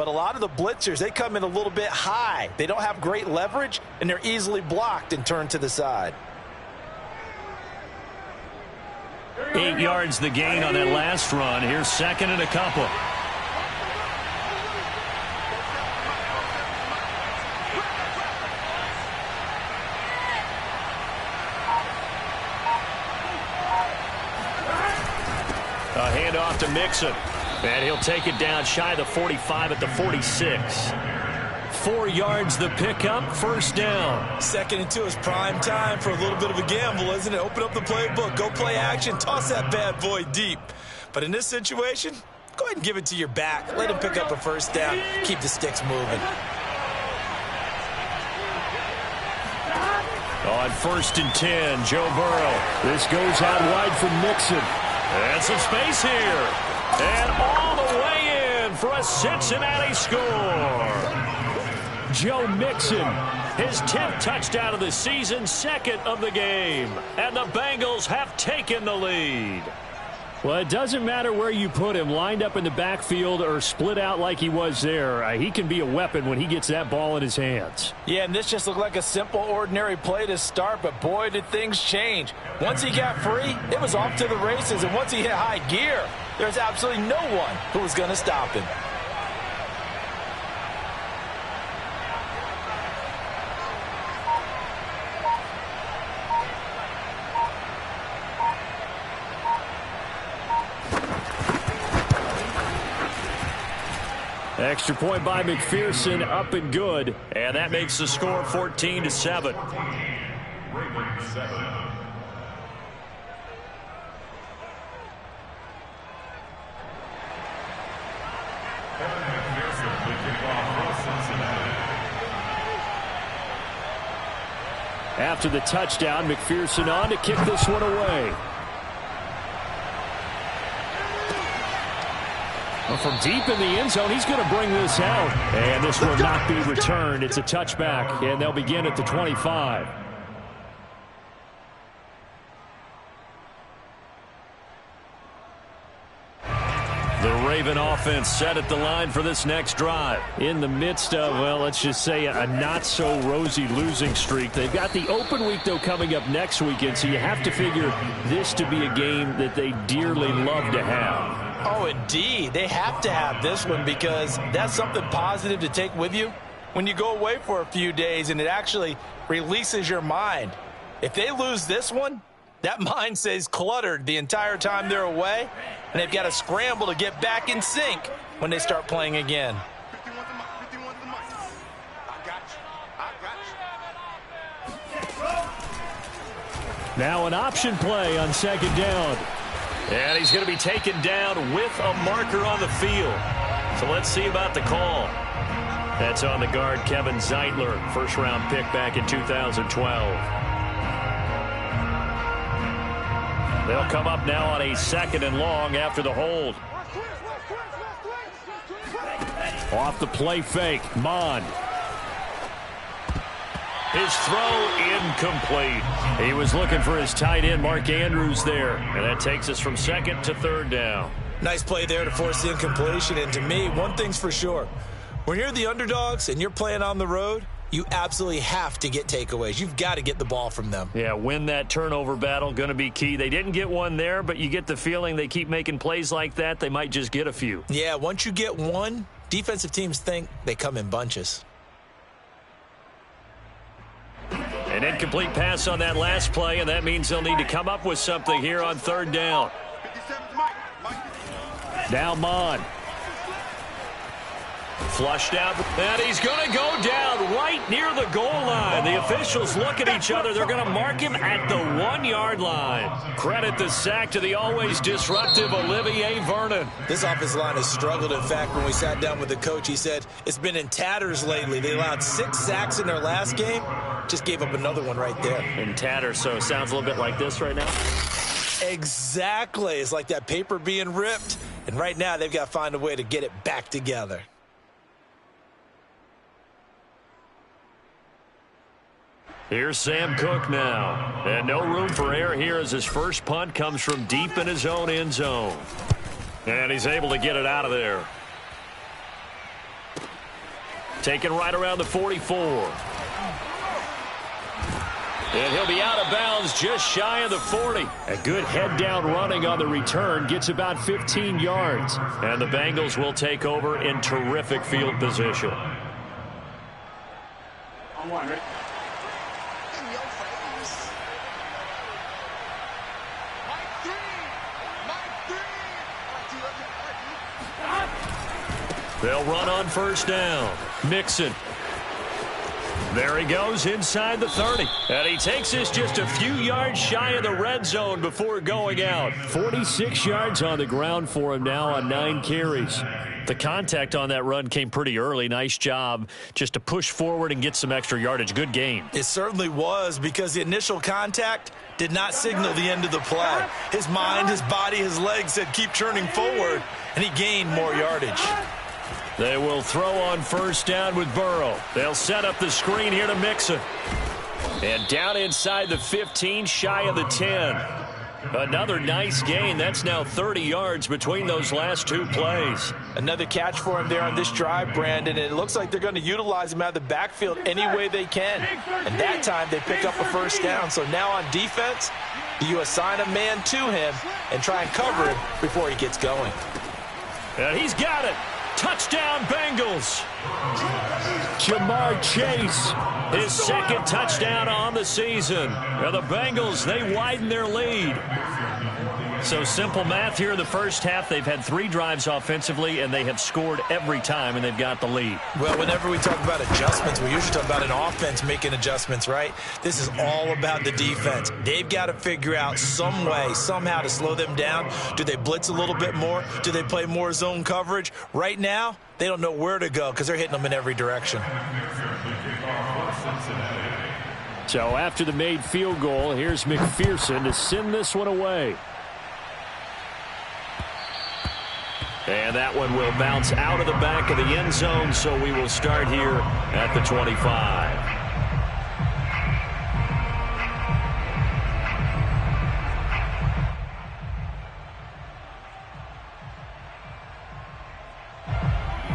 But a lot of the blitzers, they come in a little bit high. They don't have great leverage, and they're easily blocked and turned to the side. 8 yards the gain on that last run. Here's second and a couple. A handoff to Mixon. And he'll take it down shy of the 45 at the 46. 4 yards the pickup, first down. 2nd and 2 is prime time for a little bit of a gamble, isn't it? Open up the playbook, go play action, toss that bad boy deep. But in this situation, go ahead and give it to your back. Let him pick up a first down. Keep the sticks moving. On 1st and 10, Joe Burrow. This goes out wide from Mixon. And some space here. And all the way in for a Cincinnati score. Joe Mixon, his 10th touchdown of the season, 2nd of the game. And the Bengals have taken the lead. Well, it doesn't matter where you put him, lined up in the backfield or split out like he was there. He can be a weapon when he gets that ball in his hands. Yeah, and this just looked like a simple, ordinary play to start, but boy, did things change. Once he got free, it was off to the races, and once he hit high gear, there's absolutely no one who was going to stop him. Extra point by McPherson, up and good. And that makes the score 14-7. After the touchdown, McPherson on to kick this one away. From deep in the end zone, he's going to bring this out. And this will not be returned. It's a touchback, and they'll begin at the 25. The Raven offense set at the line for this next drive. In the midst of, well, let's just say a not-so-rosy losing streak. They've got the open week, though, coming up next weekend, so you have to figure this to be a game that they dearly love to have. Oh, indeed. They have to have this one because that's something positive to take with you when you go away for a few days, and it actually releases your mind. If they lose this one, that mind stays cluttered the entire time they're away, and they've got to scramble to get back in sync when they start playing again. Now an option play on 2nd down. And he's going to be taken down with a marker on the field. So let's see about the call. That's on the guard, Kevin Zeitler, first-round pick back in 2012. They'll come up now on a 2nd and long after the hold. Off the play fake, Mond. His throw incomplete. He was looking for his tight end, Mark Andrews, there. And that takes us from 2nd to 3rd down. Nice play there to force the incompletion. And to me, one thing's for sure. When you're the underdogs and you're playing on the road, you absolutely have to get takeaways. You've got to get the ball from them. Yeah, win that turnover battle, going to be key. They didn't get one there, but you get the feeling they keep making plays like that, they might just get a few. Yeah, once you get one, defensive teams think they come in bunches. An incomplete pass on that last play, and that means they'll need to come up with something here on 3rd down. Now Mond. Flushed out, and he's going to go down right near the goal line. The officials look at each other. They're going to mark him at the 1-yard line. Credit the sack to the always disruptive Olivier Vernon. This offensive line has struggled. In fact, when we sat down with the coach, he said it's been in tatters lately. They allowed 6 sacks in their last game. Just gave up another one right there. In tatters, so it sounds a little bit like this right now. Exactly. It's like that paper being ripped. And right now, they've got to find a way to get it back together. Here's Sam Cook now. And no room for error here as his first punt comes from deep in his own end zone. And he's able to get it out of there. Taken right around the 44. And he'll be out of bounds just shy of the 40. A good head-down running on the return gets about 15 yards. And the Bengals will take over in terrific field position. They'll run on first down. Mixon. There he goes inside the 30. And he takes this just a few yards shy of the red zone before going out. 46 yards on the ground for him now on 9 carries. The contact on that run came pretty early. Nice job just to push forward and get some extra yardage. Good game. It certainly was, because the initial contact did not signal the end of the play. His mind, his body, his legs said keep turning forward, and he gained more yardage. They will throw on first down with Burrow. They'll set up the screen here to Mixon. And down inside the 15, shy of the 10. Another nice gain. That's now 30 yards between those last 2 plays. Another catch for him there on this drive, Brandon. And it looks like they're going to utilize him out of the backfield any way they can. And that time they pick up a first down. So now on defense, you assign a man to him and try and cover him before he gets going. And he's got it. Touchdown, Bengals. Jamar Chase, his second touchdown on the season. Now the Bengals, they widen their lead. So simple math here in the first half. They've had 3 drives offensively, and they have scored every time, and they've got the lead. Well, whenever we talk about adjustments, we usually talk about an offense making adjustments, right? This is all about the defense. They've got to figure out some way, somehow to slow them down. Do they blitz a little bit more? Do they play more zone coverage? Right now, they don't know where to go because they're hitting them in every direction. So after the made field goal, here's McPherson to send this one away. And that one will bounce out of the back of the end zone, so we will start here at the 25.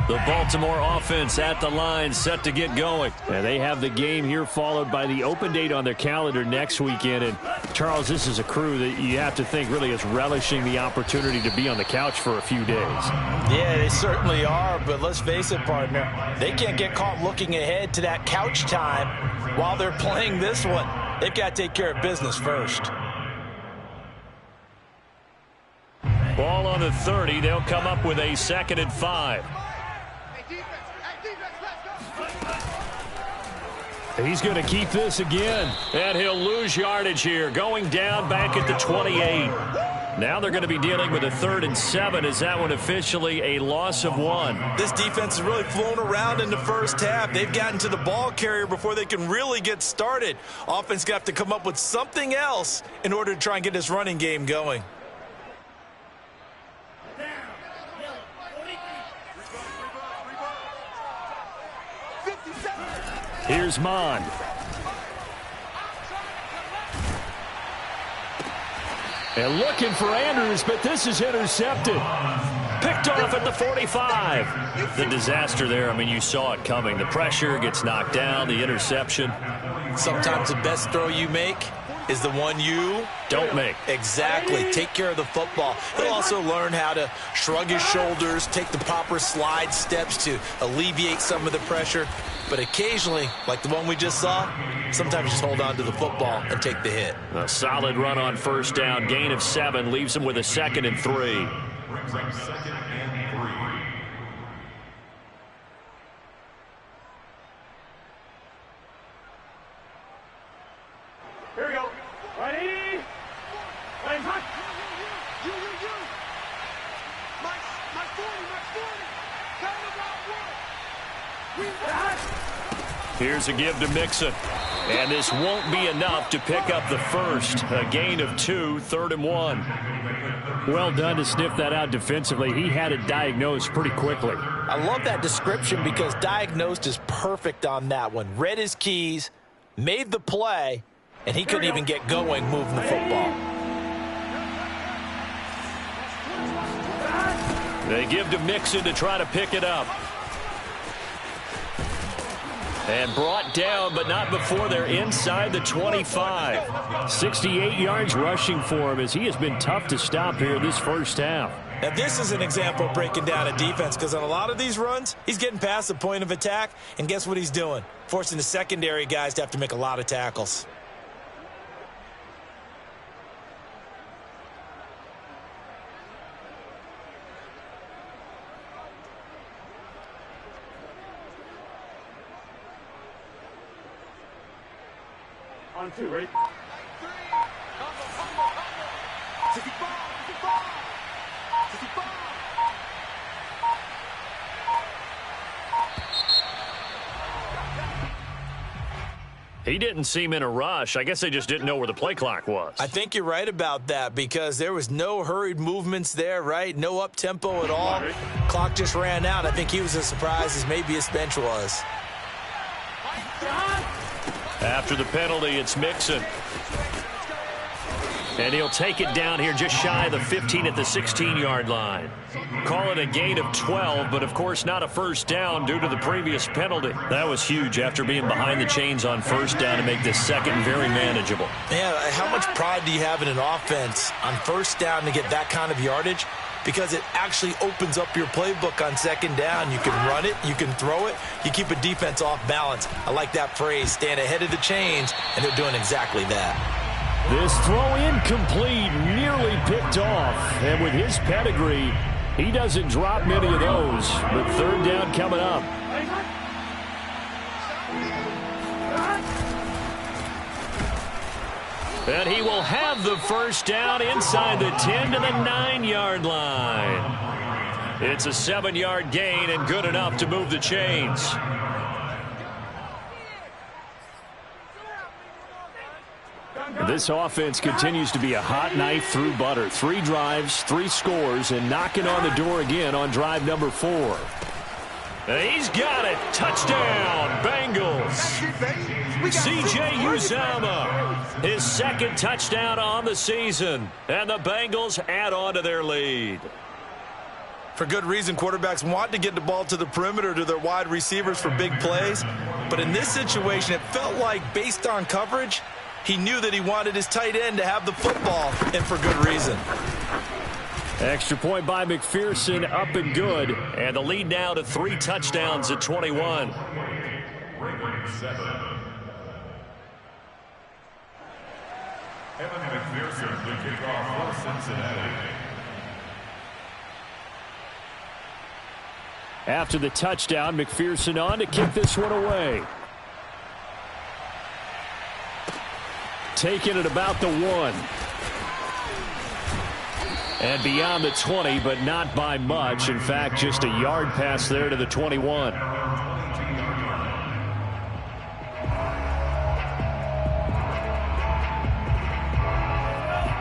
The Baltimore offense at the line, set to get going. And they have the game here followed by the open date on their calendar next weekend. And, Charles, this is a crew that you have to think really is relishing the opportunity to be on the couch for a few days. Yeah, they certainly are, but let's face it, partner. They can't get caught looking ahead to that couch time while they're playing this one. They've got to take care of business first. Ball on the 30. They'll come up with a 2nd and 5. He's going to keep this again. And he'll lose yardage here. Going down back at the 28. Now they're going to be dealing with a 3rd and 7. Is that one officially a loss of 1? This defense has really flown around in the first half. They've gotten to the ball carrier before they can really get started. Offense got to come up with something else in order to try and get this running game going. Here's Mond. And looking for Andrews, but this is intercepted. Picked off at the 45. The disaster there, I mean, you saw it coming. The pressure gets knocked down, the interception. Sometimes the best throw you make is the one you don't make. Exactly. Take care of the football. He'll also learn how to shrug his shoulders, take the proper slide steps to alleviate some of the pressure. But occasionally, like the one we just saw, sometimes just hold on to the football and take the hit. A solid run on first down. Gain of 7 leaves him with a 2nd and 3. Here we go. Ready? Playing hot. You. My 40. Time about 1. Here's a give to Mixon. And this won't be enough to pick up the first. A gain of 2, 3rd and 1. Well done to sniff that out defensively. He had it diagnosed pretty quickly. I love that description because diagnosed is perfect on that one. Read his keys, made the play, and he couldn't even get going moving the football. They give to Mixon to try to pick it up. And brought down, but not before they're inside the 25. 68 yards rushing for him as he has been tough to stop here this first half. Now, this is an example of breaking down a defense because on a lot of these runs, he's getting past the point of attack, and guess what he's doing? Forcing the secondary guys to have to make a lot of tackles. On two, ready? He didn't seem in a rush. I guess they just didn't know where the play clock was. I think you're right about that because there was no hurried movements there, right? No up-tempo at all. Clock just ran out. I think he was as surprised as maybe his bench was. After the penalty, it's Mixon. And he'll take it down here just shy of the 15 at the 16-yard line. Call it a gain of 12, but of course not a first down due to the previous penalty. That was huge after being behind the chains on first down to make this second very manageable. Yeah, how much pride do you have in an offense on first down to get that kind of yardage? Because it actually opens up your playbook on second down. You can run it, you can throw it, you keep a defense off balance. I like that phrase, stand ahead of the chains, and they're doing exactly that. This throw incomplete, nearly picked off. And with his pedigree, he doesn't drop many of those. But third down coming up. And he will have the first down inside the 10 to the 9-yard line. It's a 7-yard gain and good enough to move the chains. This offense continues to be a hot knife through butter. 3 drives, 3 scores, and knocking on the door again on drive number 4. And he's got it. Touchdown, Bengals. C.J. Uzomah, his second touchdown on the season. And the Bengals add on to their lead. For good reason, quarterbacks want to get the ball to the perimeter to their wide receivers for big plays. But in this situation, it felt like based on coverage, he knew that he wanted his tight end to have the football, and for good reason. Extra point by McPherson, up and good. And the lead now to 3 touchdowns at 21. Evan McPherson, the kickoff for Cincinnati. After the touchdown, McPherson on to kick this one away. Taking it about the 1. And beyond the 20, but not by much. In fact, just a yard pass there to the 21.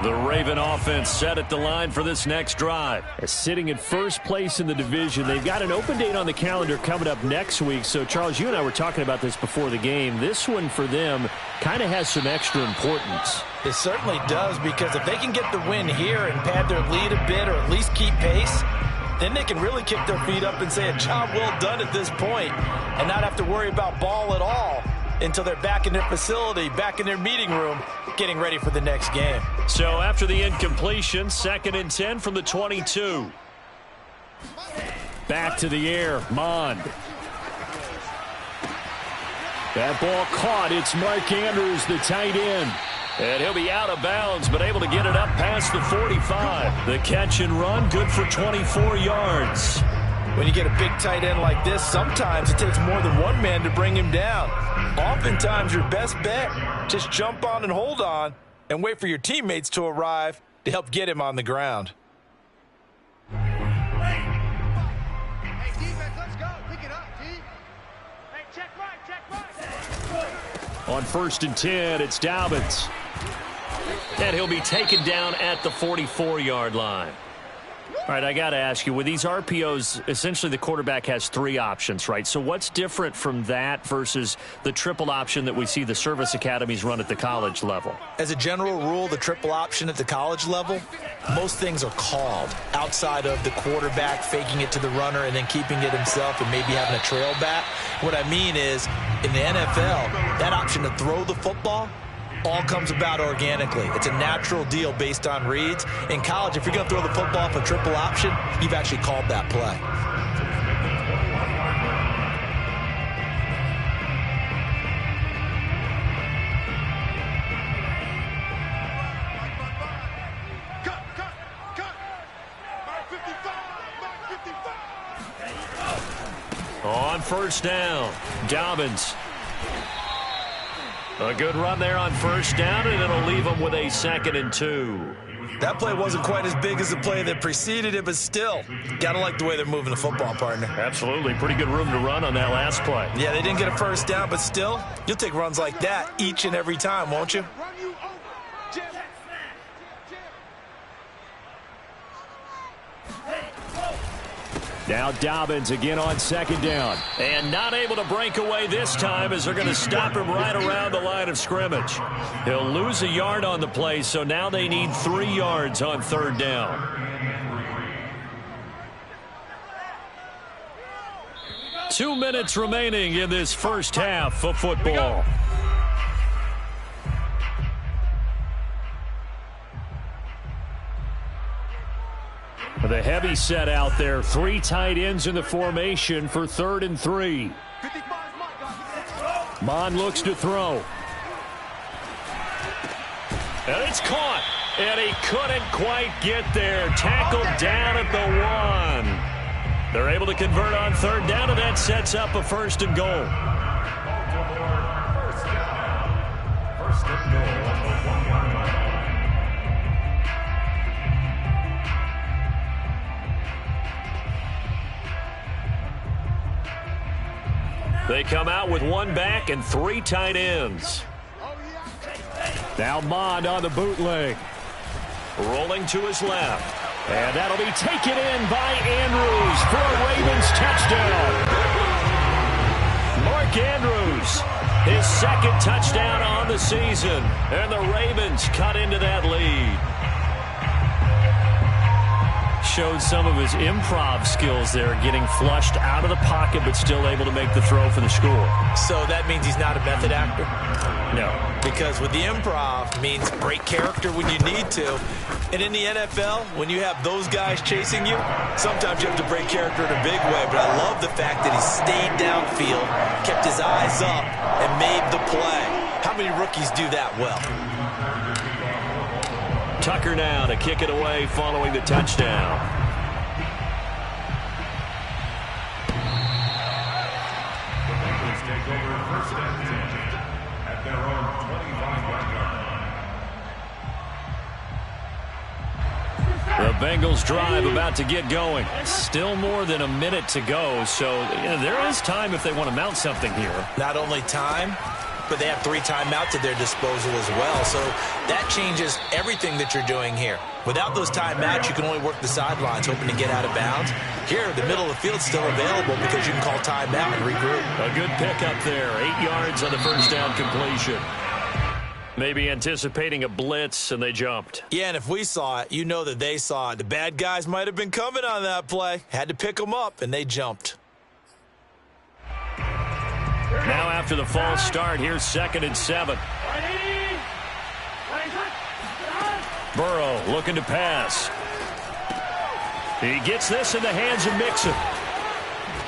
The Raven offense set at the line for this next drive. Sitting in first place in the division. They've got an open date on the calendar coming up next week. So, Charles, you and I were talking about this before the game. This one for them kind of has some extra importance. It certainly does, because if they can get the win here and pad their lead a bit or at least keep pace, then they can really kick their feet up and say a job well done at this point and not have to worry about ball at all until they're back in their facility, back in their meeting room, getting ready for the next game. So after the incompletion, 2nd and 10 from the 22. Back to the air, Mond. That ball caught. It's Mark Andrews, the tight end. And he'll be out of bounds, but able to get it up past the 45. The catch and run, good for 24 yards. When you get a big tight end like this, sometimes it takes more than one man to bring him down. Oftentimes, your best bet, just jump on and hold on and wait for your teammates to arrive to help get him on the ground. Hey, defense, let's go. Pick it up, T. Hey, check right. On 1st and 10, it's Dobbins. And he'll be taken down at the 44-yard line. All right, I got to ask you, with these RPOs, essentially the quarterback has 3 options, right? So what's different from that versus the triple option that we see the service academies run at the college level? As a general rule, the triple option at the college level, most things are called outside of the quarterback faking it to the runner and then keeping it himself and maybe having a trail back. What I mean is, in the NFL, that option to throw the football all comes about organically. It's a natural deal based on reads. In college, if you're going to throw the football for triple option, you've actually called that play. On first down, Dobbins. A good run there on first down, and it'll leave them with a 2nd and 2. That play wasn't quite as big as the play that preceded it, but still, gotta like the way they're moving the football, partner. Absolutely. Pretty good room to run on that last play. Yeah, they didn't get a first down, but still, you'll take runs like that each and every time, won't you? Now Dobbins again on 2nd down. And not able to break away this time as they're going to stop him right around the line of scrimmage. He'll lose a yard on the play, so now they need 3 yards on 3rd down. 2 minutes remaining in this first half of football. With a heavy set out there, 3 tight ends in the formation for 3rd and 3. Mond looks to throw. And it's caught. And he couldn't quite get there. Tackled down at the 1. They're able to convert on 3rd down, and that sets up a 1st and goal. First and goal on the 1-yard line. They come out with 1 back and 3 tight ends. Now Mond on the bootleg. Rolling to his left. And that'll be taken in by Andrews for a Ravens touchdown. Mark Andrews, his 2nd touchdown on the season. And the Ravens cut into that lead. Showed some of his improv skills there, getting flushed out of the pocket but still able to make the throw for the score. So that means he's not a method actor? No. Because with the improv means break character when you need to. And in the NFL, when you have those guys chasing you, sometimes you have to break character in a big way. But I love the fact that he stayed downfield, kept his eyes up, and made the play. How many rookies do that well? Tucker now to kick it away following the touchdown. The Bengals take over 1st and 10 at their own 25-yard line. The Bengals drive about to get going. Still more than a minute to go, so there is time if they want to mount something here. Not only time, but they have 3 timeouts at their disposal as well. So that changes everything that you're doing here. Without those timeouts, you can only work the sidelines, hoping to get out of bounds. Here, the middle of the field's still available because you can call timeout and regroup. A good pickup there. 8 yards on the first down completion. Maybe anticipating a blitz, and they jumped. Yeah, and if we saw it, you know that they saw it. The bad guys might have been coming on that play. Had to pick them up, and they jumped. Now after the false start, here's 2nd and 7. Burrow looking to pass. He gets this in the hands of Mixon.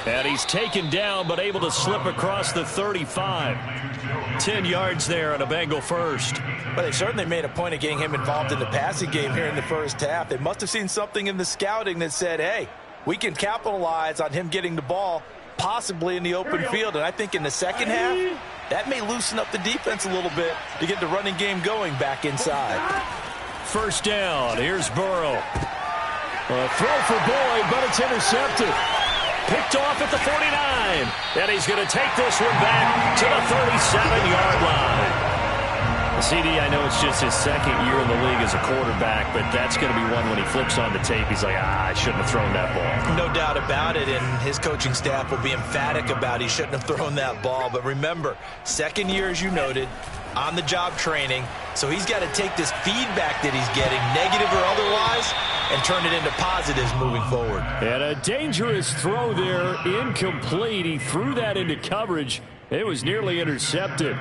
And he's taken down but able to slip across the 35. 10 yards there on a Bengal first. But they certainly made a point of getting him involved in the passing game here in the first half. They must have seen something in the scouting that said, hey, we can capitalize on him getting the ball possibly in the open field. And I think in the second half, that may loosen up the defense a little bit to get the running game going back inside. First down. Here's Burrow. A throw for Boyd, but it's intercepted. Picked off at the 49. And he's going to take this one back to the 37-yard line. CD, I know it's just his second year in the league as a quarterback, but that's going to be one when he flips on the tape, he's like, I shouldn't have thrown that ball. No doubt about it, and his coaching staff will be emphatic about he shouldn't have thrown that ball. But remember, second year, as you noted, on-the-job training, so he's got to take this feedback that he's getting, negative or otherwise, and turn it into positives moving forward. And a dangerous throw there, incomplete. He threw that into coverage. It was nearly intercepted.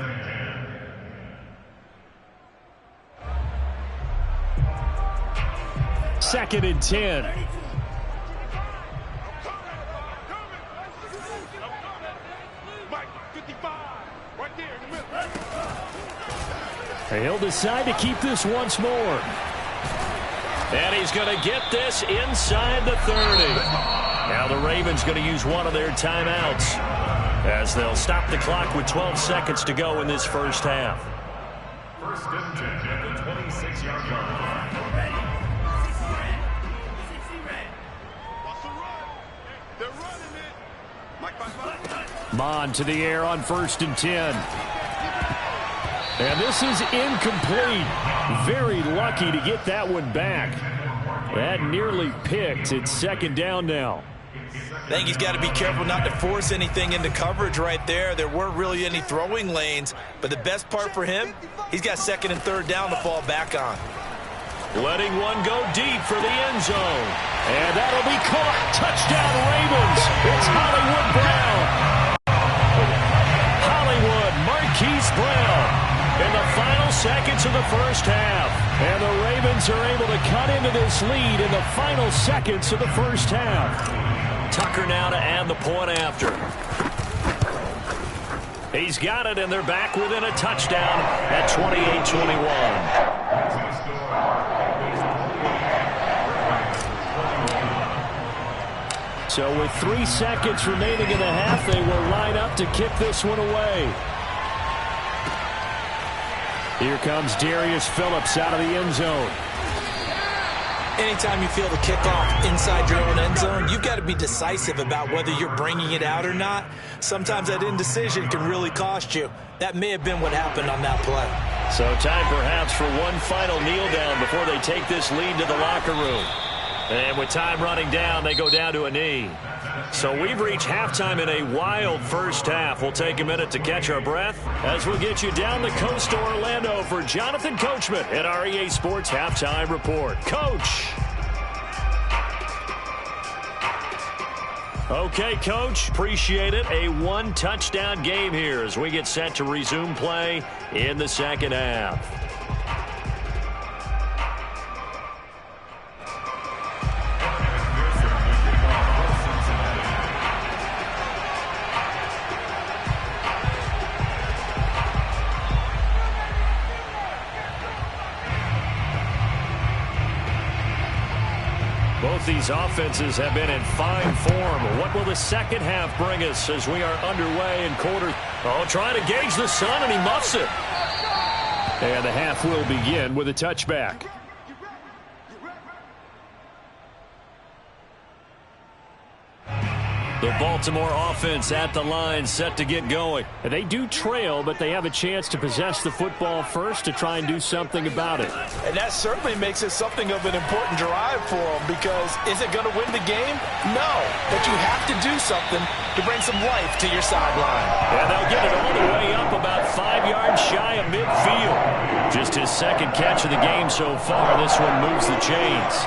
Second and 10. He'll decide to keep this once more. And he's going to get this inside the 30. Now the Ravens going to use one of their timeouts as they'll stop the clock with 12 seconds to go in this first half. First and 10 at the 26-yard line. Mond to the air on first and 10. And this is incomplete. Very lucky to get that one back. That nearly picked. It's second down now. I think he's got to be careful not to force anything into coverage right there. There weren't really any throwing lanes, but the best part for him, he's got second and third down to fall back on. Letting one go deep for the end zone. And that'll be caught. Touchdown Ravens. It's Hollywood Brown. Hollywood Marquise Brown in the final seconds of the first half. And the Ravens are able to cut into this lead in the final seconds of the first half. Tucker now to add the point after. He's got it, and they're back within a touchdown at 28-21. So with 3 seconds remaining in the half, they will line up to kick this one away. Here comes Darius Phillips out of the end zone. Anytime you feel the kickoff inside your own end zone, you've got to be decisive about whether you're bringing it out or not. Sometimes that indecision can really cost you. That may have been what happened on that play. So time perhaps for one final kneel down before they take this lead to the locker room. And with time running down, they go down to a knee. So we've reached halftime in a wild first half. We'll take a minute to catch our breath as we'll get you down the coast to Orlando for Jonathan Coachman at our EA Sports Halftime Report. Coach. Okay, Coach. Appreciate it. A one-touchdown game here as we get set to resume play in the second half. Both these offenses have been in fine form. What will the second half bring us as we are underway in quarter? Oh, trying to gauge the sun, and he muffs it. And the half will begin with a touchback. The Baltimore offense at the line, set to get going. They do trail, but they have a chance to possess the football first to try and do something about it. And that certainly makes it something of an important drive for them, because is it going to win the game? No, but you have to do something to bring some life to your sideline. And they'll get it all the way up about 5 yards shy of midfield. Just his second catch of the game so far. This one moves the chains.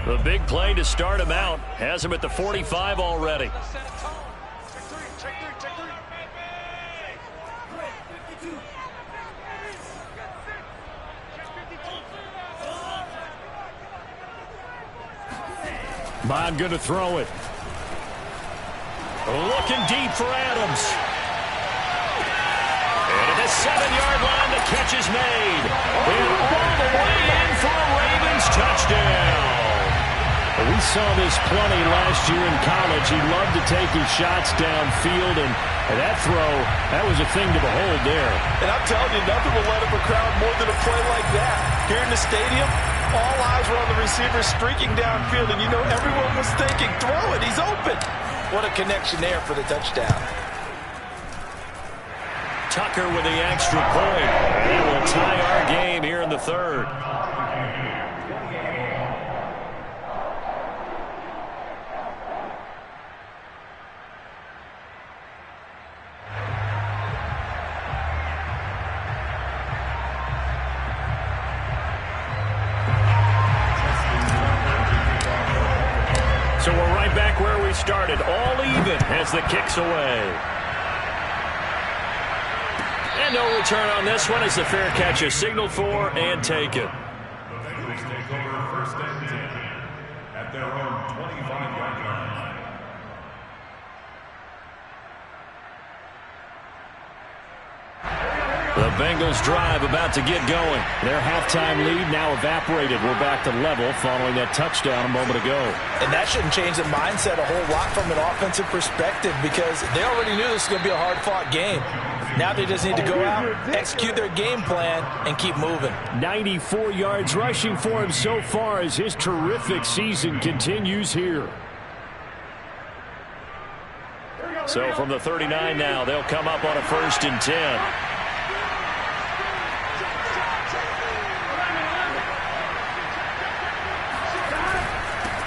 The big play to start him out has him at the 45 already. Mond going to throw it. Looking deep for Adams. And at the 7-yard line, the catch is made. And all the way in for a Ravens touchdown. We saw this plenty last year in college. He loved to take his shots downfield, and that throw, that was a thing to behold there. And I'm telling you, nothing will let up a crowd more than a play like that. Here in the stadium, all eyes were on the receiver streaking downfield, and you know everyone was thinking, throw it, he's open. What a connection there for the touchdown. Tucker with the extra point. And it will tie our game here in the third. So we're right back where we started, all even as the kick's away. And no return on this one as the fair catch is signaled for and taken. The Bengals take over first and 10 at their own 25-yard line. The Bengals drive about to get going. Their halftime lead now evaporated. We're back to level following that touchdown a moment ago. And that shouldn't change the mindset a whole lot from an offensive perspective because they already knew this was going to be a hard-fought game. Now they just need to go out, execute their game plan, and keep moving. 94 yards rushing for him so far as his terrific season continues here. So from the 39 now, they'll come up on a 1st and 10.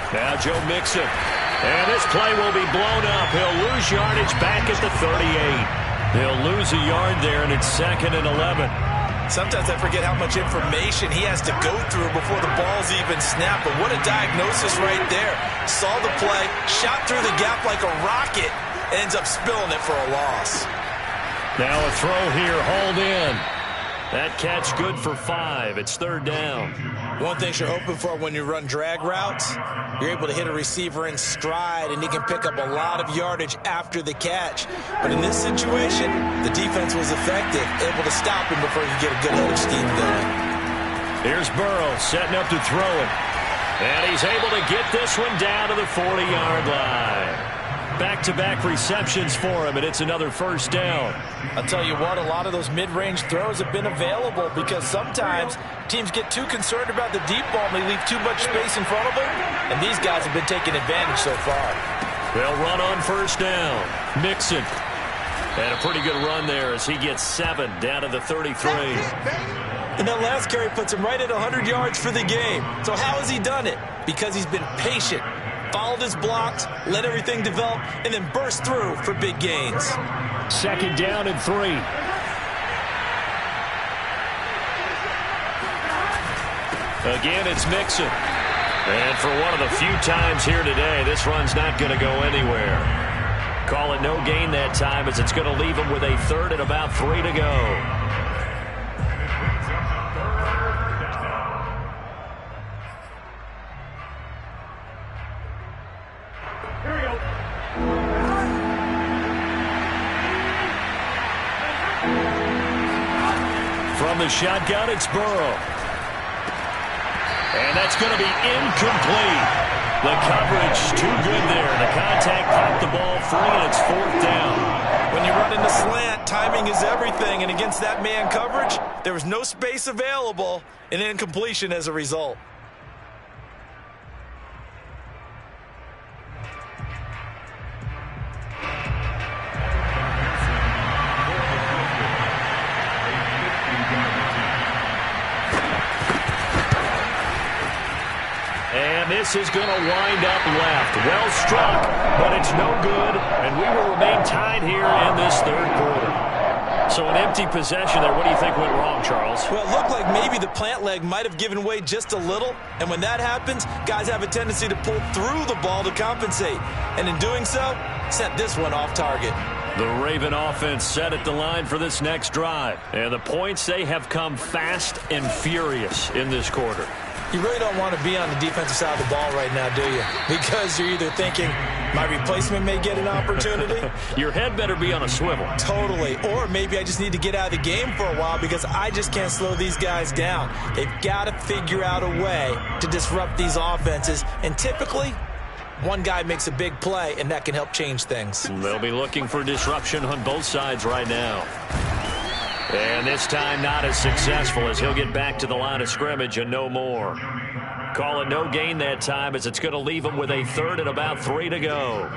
Now Joe Mixon. And this play will be blown up. He'll lose yardage back at the 38. They'll lose a yard there, and it's 2nd and 11. Sometimes I forget how much information he has to go through before the ball's even snapped. But what a diagnosis right there. Saw the play, shot through the gap like a rocket, ends up spilling it for a loss. Now a throw here, hauled in. That catch good for 5. It's 3rd down. One thing you're hoping for when you run drag routes, you're able to hit a receiver in stride, and he can pick up a lot of yardage after the catch. But in this situation, the defense was effective, able to stop him before he could get a good head of steam going. Here's Burrow setting up to throw it. And he's able to get this one down to the 40-yard line. Back-to-back receptions for him, and it's another 1st down. I'll tell you what, a lot of those mid-range throws have been available because sometimes teams get too concerned about the deep ball and they leave too much space in front of them, and these guys have been taking advantage so far. They'll run on 1st down. Mixon. And a pretty good run there as he gets 7 down to the 33. And that last carry puts him right at 100 yards for the game. So how has he done it? Because he's been patient. Followed his blocks, let everything develop, and then burst through for big gains. 2nd down and 3. Again, it's Mixon. And for one of the few times here today, this run's not going to go anywhere. Call it no gain that time as it's going to leave him with a 3rd and about 3 to go. From the shotgun, it's Burrow. And that's going to be incomplete. The coverage too good there. The contact kept the ball free, and it's 4th down. When you run into slant, timing is everything. And against that man coverage, there was no space available, and incompletion as a result. And this is going to wind up left. Well struck, but it's no good. And we will remain tied here in this 3rd quarter. So an empty possession there. What do you think went wrong, Charles? Well, it looked like maybe the plant leg might have given way just a little. And when that happens, guys have a tendency to pull through the ball to compensate. And in doing so, sent this one off target. The Raven offense set at the line for this next drive. And the points, they have come fast and furious in this quarter. You really don't want to be on the defensive side of the ball right now, do you? Because you're either thinking, my replacement may get an opportunity. Your head better be on a swivel. Totally. Or maybe I just need to get out of the game for a while because I just can't slow these guys down. They've got to figure out a way to disrupt these offenses. And typically, one guy makes a big play, and that can help change things. They'll be looking for disruption on both sides right now. And this time not as successful as he'll get back to the line of scrimmage and no more. Call it no gain that time as it's going to leave him with a 3rd and about 3 to go.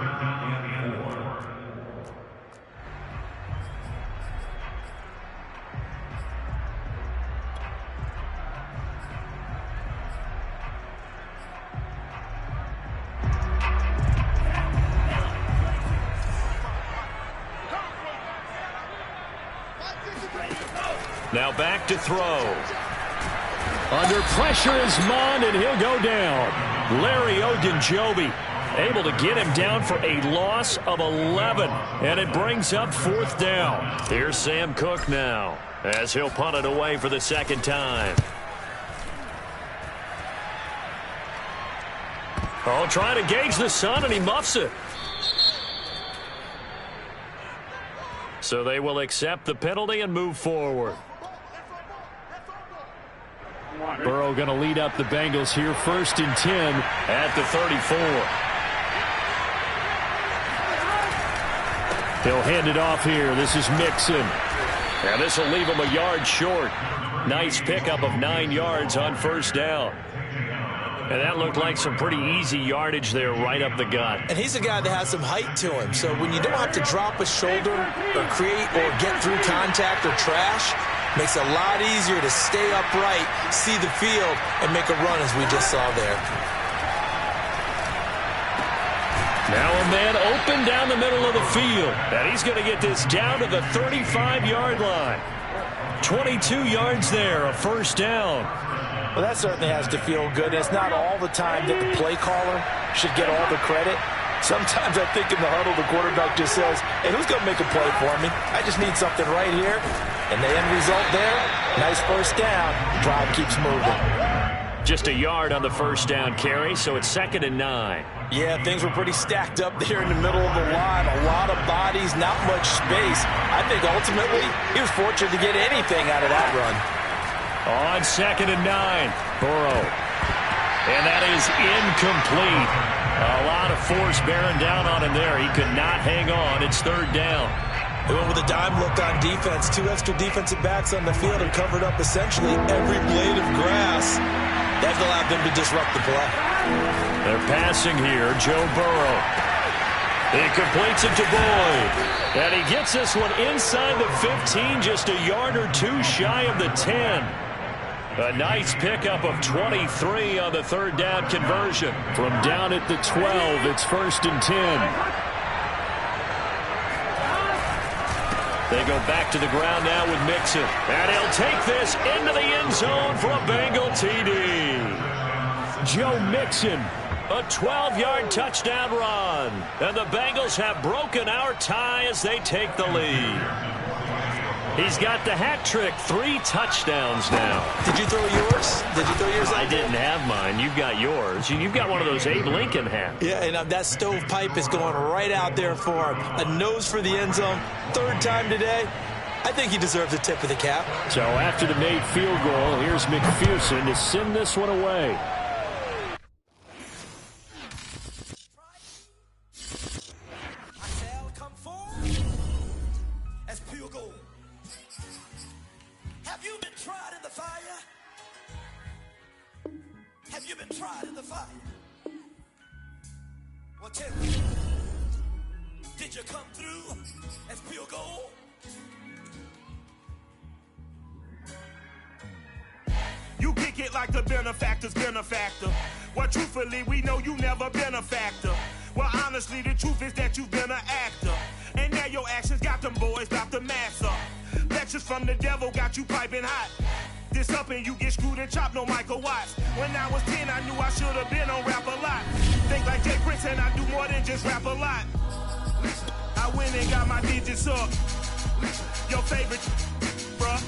Now back to throw. Under pressure is Mond, and he'll go down. Larry Ogunjobi able to get him down for a loss of 11. And it brings up 4th down. Here's Sam Cook now as he'll punt it away for the 2nd time. Oh, trying to gauge the sun, and he muffs it. So they will accept the penalty and move forward. Burrow going to lead up the Bengals here, 1st and 10 at the 34. He'll hand it off here. This is Mixon. And this will leave him a yard short. Nice pickup of 9 yards on 1st down. And that looked like some pretty easy yardage there right up the gut. And he's a guy that has some height to him. So when you don't have to drop a shoulder or create or get through contact or trash, makes it a lot easier to stay upright, see the field, and make a run as we just saw there. Now a man open down the middle of the field. And he's going to get this down to the 35-yard line. 22 yards there, a 1st down. Well, that certainly has to feel good. It's not all the time that the play caller should get all the credit. Sometimes I think in the huddle, the quarterback just says, hey, who's going to make a play for me? I just need something right here. And the end result there, nice 1st down. Drive keeps moving. Just a yard on the 1st down carry, so it's 2nd and 9. Yeah, things were pretty stacked up there in the middle of the line. A lot of bodies, not much space. I think ultimately he was fortunate to get anything out of that run. On 2nd and 9, Burrow. And that is incomplete. A lot of force bearing down on him there. He could not hang on. It's 3rd down. They went with a dime look on defense. 2 extra defensive backs on the field and covered up essentially every blade of grass. That allowed them to disrupt the play. They're passing here. Joe Burrow. He completes it to Boyd. And he gets this one inside the 15, just a yard or 2 shy of the 10. A nice pickup of 23 on the 3rd down conversion. From down at the 12, it's 1st and 10. They go back to the ground now with Mixon. And he'll take this into the end zone for a Bengal TD. Joe Mixon, a 12-yard touchdown run. And the Bengals have broken our tie as they take the lead. He's got the hat trick, 3 touchdowns now. Did you throw yours? Did you throw yours? I didn't have mine. You've got yours. You've got one of those Abe Lincoln hats. Yeah, and that stovepipe is going right out there for him. A nose for the end zone. 3rd time today. I think he deserves a tip of the cap. So after the made field goal, here's McPherson to send this one away. Have you been tried in the fire? Have you been tried in the fire? Well, tell me, did you come through as pure gold? You kick it like the benefactor's benefactor. Well, truthfully, we know you never been a factor. Well, honestly, the truth is that you've been an actor. And now your actions got them boys about to mass up. Lectures from the devil got you piping hot. This up and you get screwed and chopped, no Michael Watts. When I was 10, I knew I should have been on rap a lot. Think like Jay Prince and I do more than just rap a lot. I went and got my digits up. Your favorite, bruh.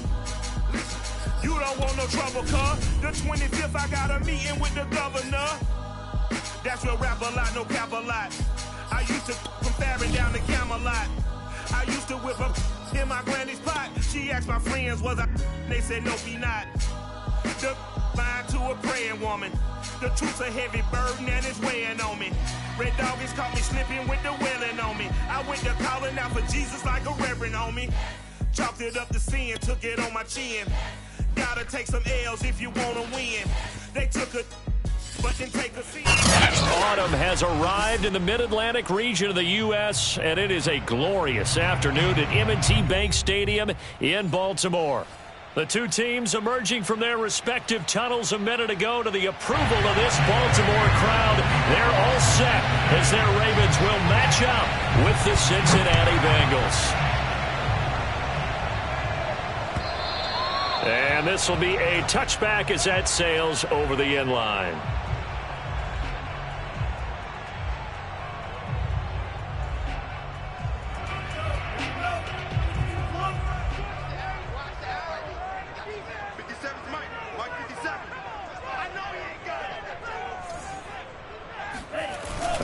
You don't want no trouble, cuz. The 25th, I got a meeting with the governor. That's real rap a lot, no cap a lot. I used to from Farron down to Camelot. I used to whip up in my granny's pot. She asked my friends, was I? They said, no, be not. The line to a praying woman. The truth's a heavy burden and it's weighing on me. Red Doggies caught me slipping with the wailing on me. I went to calling out for Jesus like a reverend on me. Chopped it up to sin, took it on my chin. Gotta take some L's if you wanna win. They took a but then take a seat. Autumn has arrived in the mid-Atlantic region of the U.S., and it is a glorious afternoon at M&T Bank Stadium in Baltimore. The two teams emerging from their respective tunnels a minute ago to the approval of this Baltimore crowd. They're all set as their Ravens will match up with the Cincinnati Bengals. And this will be a touchback as that sails over the end line.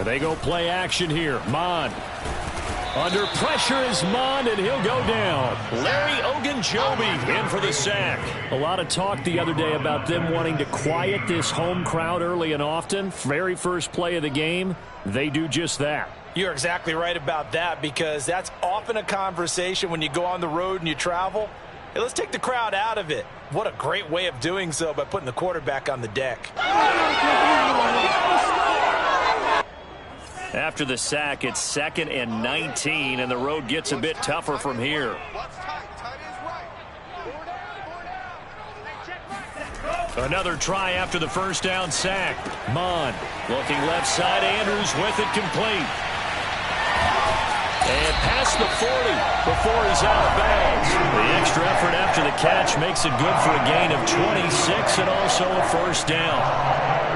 They go play action here. Mond. Under pressure is Mond, and he'll go down. Larry Ogunjobi in for the sack. A lot of talk the other day about them wanting to quiet this home crowd early and often. Very first play of the game, they do just that. You're exactly right about that, because that's often a conversation when you go on the road and you travel. Hey, let's take the crowd out of it. What a great way of doing so by putting the quarterback on the deck. After the sack, it's 2nd and 19, and the road gets a bit tougher from here. Another try after the first down sack. Mond looking left side. Andrews with it, complete. And past the 40 before he's out of bounds. The extra effort after the catch makes it good for a gain of 26 and also a first down.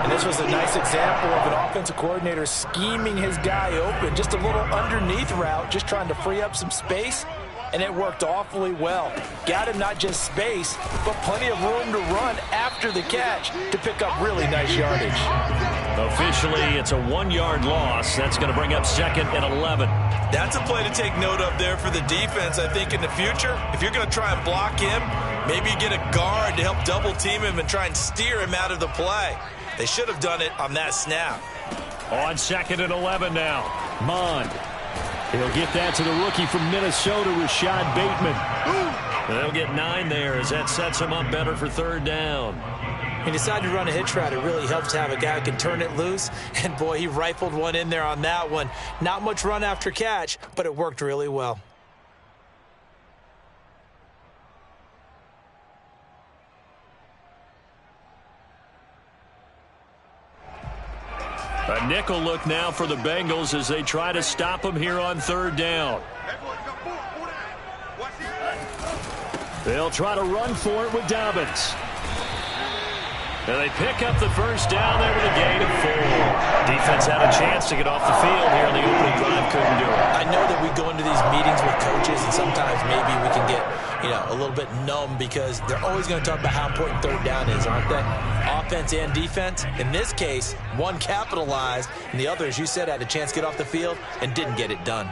And this was a nice example of an offensive coordinator scheming his guy open. Just a little underneath route, just trying to free up some space, and it worked awfully well. Got him not just space, but plenty of room to run after the catch to pick up really nice yardage. Officially, it's a 1-yard loss. That's going to bring up 2nd and 11. That's a play to take note of there for the defense, I think, in the future. If you're going to try and block him, maybe get a guard to help double-team him and try and steer him out of the play. They should have done it on that snap. On 2nd and 11 now. Mond. He'll get that to the rookie from Minnesota, Rashad Bateman. They'll get 9 there as that sets him up better for 3rd down. He decided to run a hitch route. It really helps to have a guy who can turn it loose. And, boy, he rifled one in there on that one. Not much run after catch, but it worked really well. A nickel look now for the Bengals as they try to stop him here on 3rd down. They'll try to run for it with Dobbins. And they pick up the first down there with a gain of 4. Defense had a chance to get off the field here on the opening drive, couldn't do it. I know that we go into these meetings with coaches, and sometimes maybe we can get, a little bit numb because they're always going to talk about how important 3rd down is, aren't they? Offense and defense. In this case, one capitalized, and the other, as you said, had a chance to get off the field and didn't get it done.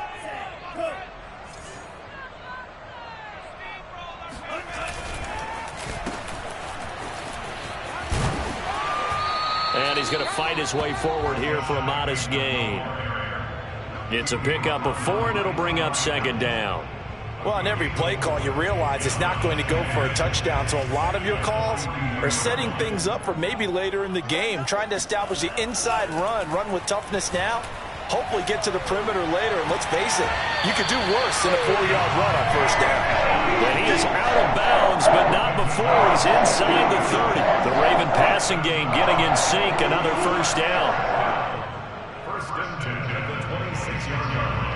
And he's going to fight his way forward here for a modest gain. It's a pickup of 4, and it'll bring up 2nd down. Well, on every play call, you realize it's not going to go for a touchdown. So a lot of your calls are setting things up for maybe later in the game, trying to establish the inside run with toughness now, hopefully get to the perimeter later. And let's face it, you could do worse than a 4-yard run on 1st down. And he is out of bounds, but not before he's inside the 30. The Raven passing game getting in sync, another 1st down. 1st and 10 at the 26-yard line.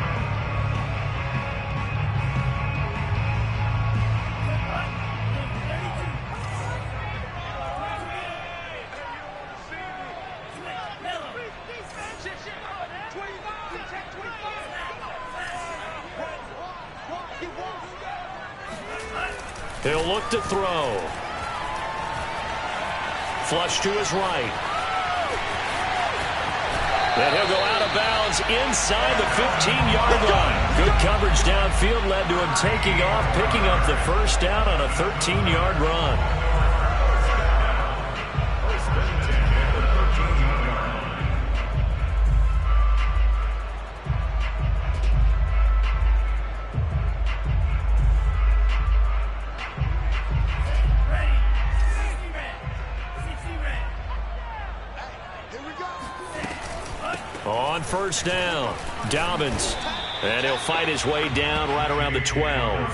He'll look to throw. Flush to his right. And he'll go out of bounds inside the 15-yard line. Good coverage downfield led to him taking off, picking up the first down on a 13-yard run. On 1st down, Dobbins. And he'll fight his way down right around the 12.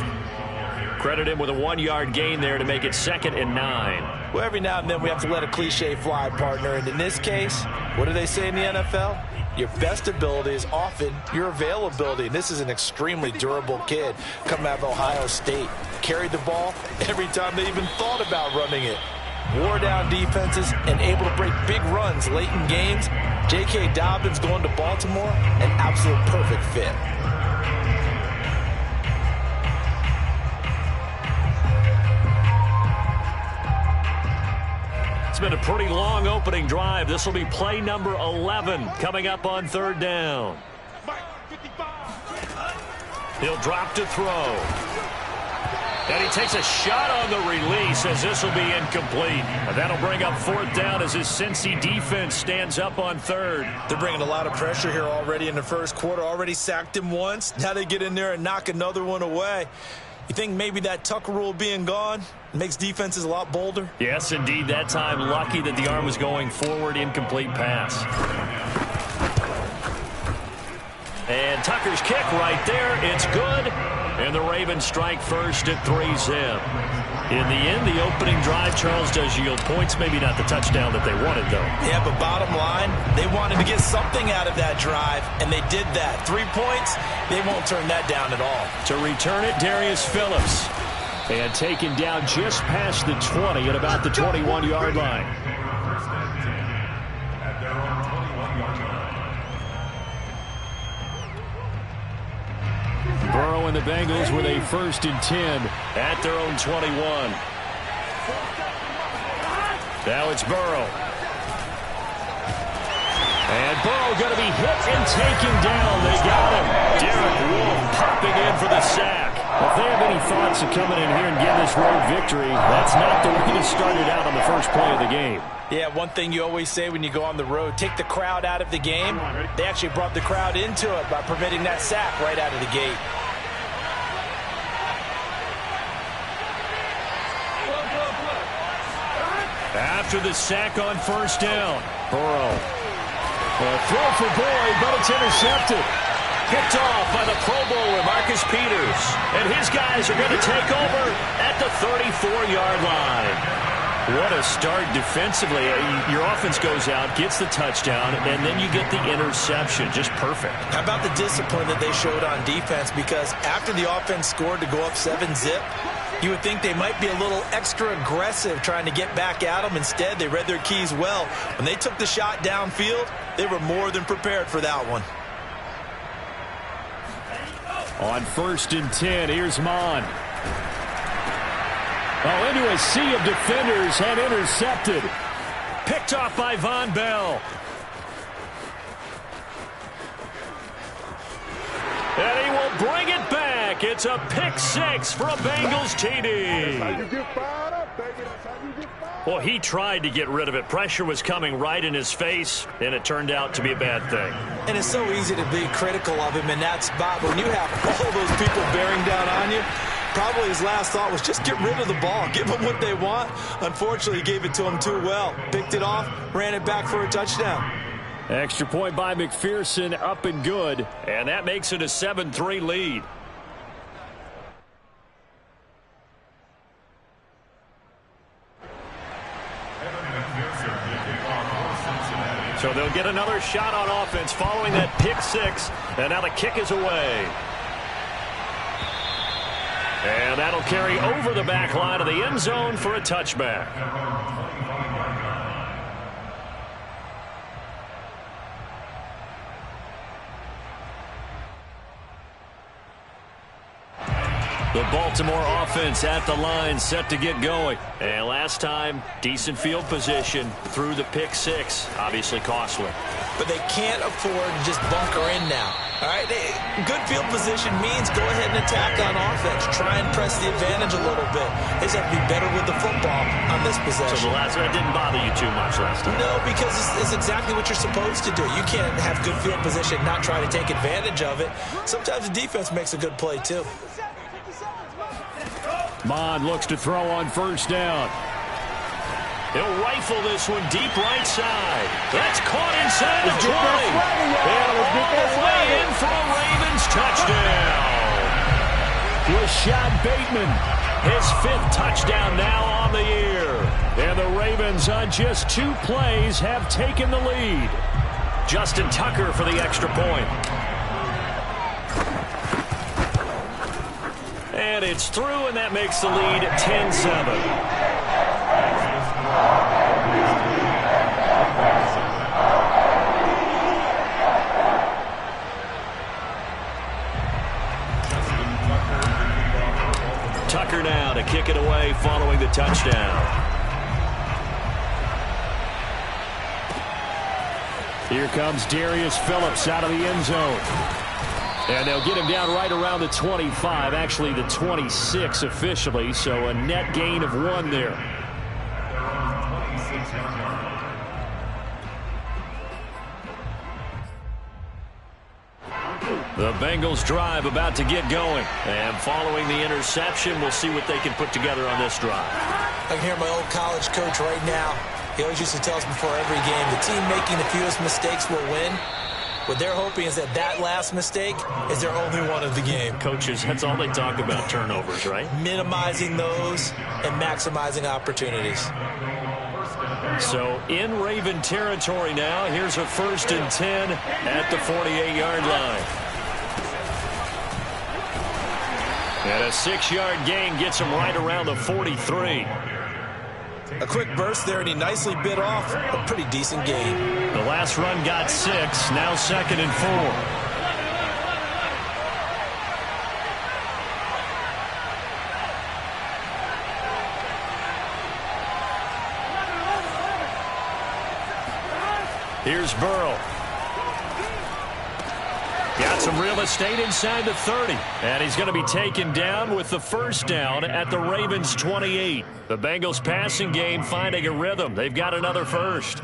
Credit him with a 1-yard gain there to make it 2nd and 9. Well, every now and then we have to let a cliche fly, partner. And in this case, what do they say in the NFL? your best ability is often your availability. And this is an extremely durable kid coming out of Ohio State. Carried the ball every time they even thought about running it. Wore down defenses and able to break big runs late in games. J.K. Dobbins going to Baltimore, an absolute perfect fit. It's been a pretty long opening drive. This will be play number 11 coming up on third down. He'll drop to throw. And he takes a shot on the release as this will be incomplete. And that'll bring up fourth down as his Cincy defense stands up on third. They're bringing a lot of pressure here already in the first quarter. Already sacked him once. Now they get in there and knock another one away. You think maybe that Tucker rule being gone makes defenses a lot bolder? Yes, indeed. That time, lucky that the arm was going forward, incomplete pass. And Tucker's kick right there. It's good. And the Ravens strike first at 3-zip. In the end, the opening drive, Charles, does yield points. Maybe not the touchdown that they wanted, though. Yeah, but bottom line, they wanted to get something out of that drive, and they did that. 3 points, they won't turn that down at all. To return it, Darius Phillips. And taken down just past the 20 at about the 21-yard line. At their own 21-yard line. Burrow and the Bengals with a 1st and 10 at their own 21. Now it's Burrow. And Burrow going to be hit and taken down. They got him. Derek Wolfe popping in for the sack. If they have any thoughts of coming in here and getting this road victory, that's not the way to start it out on the first play of the game. Yeah, one thing you always say when you go on the road, take the crowd out of the game. They actually brought the crowd into it by permitting that sack right out of the gate. After the sack on first down, Burrow. A throw for Boyd, but it's intercepted. Picked off by the Pro Bowler, Marcus Peters. And his guys are going to take over at the 34-yard line. What a start defensively. Your offense goes out, gets the touchdown, and then you get the interception. Just perfect. How about the discipline that they showed on defense? Because after the offense scored to go up 7-zip, you would think they might be a little extra aggressive trying to get back at them. Instead, they read their keys well. When they took the shot downfield, they were more than prepared for that one. On 1st and 10, here's Mon. Oh, into a sea of defenders and intercepted. Picked off by Von Bell. And he will bring it back. It's a pick six for a Bengals TD. Well, he tried to get rid of it. Pressure was coming right in his face, and it turned out to be a bad thing. And it's so easy to be critical of him in that spot. When you have all those people bearing down on you, probably his last thought was just get rid of the ball. Give them what they want. Unfortunately, he gave it to him too well. Picked it off, ran it back for a touchdown. Extra point by McPherson, up and good. And that makes it a 7-3 lead. So they'll get another shot on offense following that pick six. And now the kick is away. And that'll carry over the back line of the end zone for a touchback. The Baltimore offense at the line, set to get going. And last time, decent field position through the pick six. Obviously costly. But they can't afford to just bunker in now. All right, good field position means go ahead and attack on offense. Try and press the advantage a little bit. They just have to be better with the football on this possession. So the last one didn't bother you too much last time? No, because it's exactly what you're supposed to do. You can't have good field position, not try to take advantage of it. Sometimes the defense makes a good play, too. Mon looks to throw on first down. He'll rifle this one deep right side. That's caught inside the 20. And all the way in for a Ravens touchdown. Rashad Bateman, his 5th touchdown now on the year. And the Ravens on just 2 plays have taken the lead. Justin Tucker for the extra point. And it's through, and that makes the lead 10-7. Tucker now to kick it away following the touchdown. Here comes Darius Phillips out of the end zone. And they'll get him down right around the 25, actually the 26 officially, so a net gain of 1 there. The Bengals drive about to get going. And following the interception, we'll see what they can put together on this drive. I can hear my old college coach right now. He always used to tell us before every game, the team making the fewest mistakes will win. What they're hoping is that last mistake is their only one of the game. Coaches, that's all they talk about, turnovers, right? Minimizing those and maximizing opportunities. So in Raven territory now, here's a 1st and 10 at the 48-yard line. And a 6-yard gain gets him right around the 43. A quick burst there, and he nicely bit off a pretty decent gain. The last run got 6, now 2nd and 4. Here's Burrow. Got some real estate inside the 30. And he's going to be taken down with the 1st down at the Ravens' 28. The Bengals passing game finding a rhythm. They've got another 1st.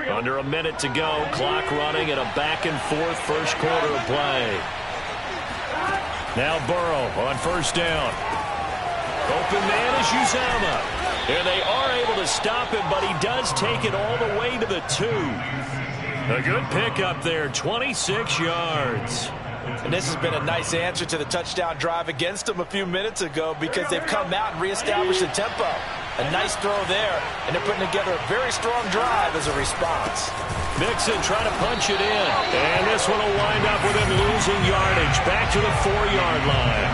Under a minute to go. Clock running at a back-and-forth first quarter of play. Now Burrow on 1st down. Open man is Uzomah. And they are able to stop him, but he does take it all the way to the 2. A good pickup there, 26 yards. And this has been a nice answer to the touchdown drive against them a few minutes ago because they've come out and reestablished the tempo. A nice throw there, and they're putting together a very strong drive as a response. Mixon trying to punch it in. And this one will wind up with him losing yardage back to the 4-yard line.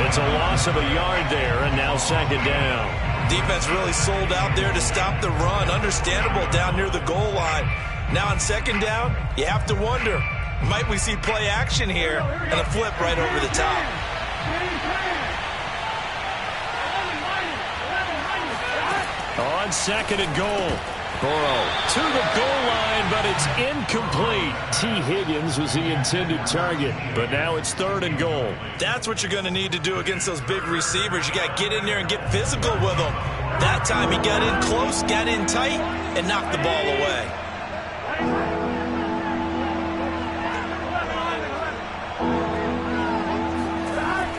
It's a loss of a yard there, and now 2nd down. Defense really sold out there to stop the run. Understandable down near the goal line. Now on 2nd down, you have to wonder, might we see play action here and a flip right over the top? On 2nd and goal. Burrow to the goal line, but it's incomplete. T. Higgins was the intended target, but now it's 3rd and goal. That's what you're going to need to do against those big receivers. You got to get in there and get physical with them. That time he got in close, got in tight, and knocked the ball away.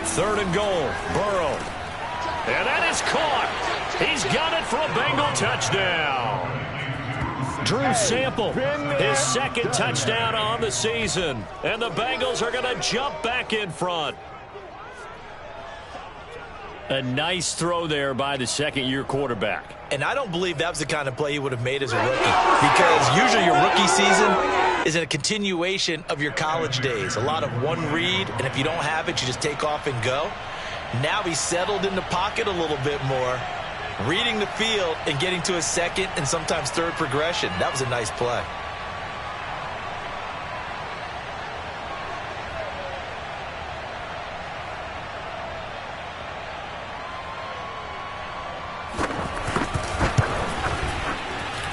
Third and goal, Burrow. And that is caught. He's got it for a Bengal touchdown. Drew Sample, his 2nd touchdown on the season. And the Bengals are going to jump back in front. A nice throw there by the 2nd-year quarterback. And I don't believe that was the kind of play he would have made as a rookie. Because usually your rookie season is a continuation of your college days. A lot of one read, and if you don't have it, you just take off and go. Now he's settled in the pocket a little bit more, reading the field and getting to his 2nd and sometimes 3rd progression. That was a nice play.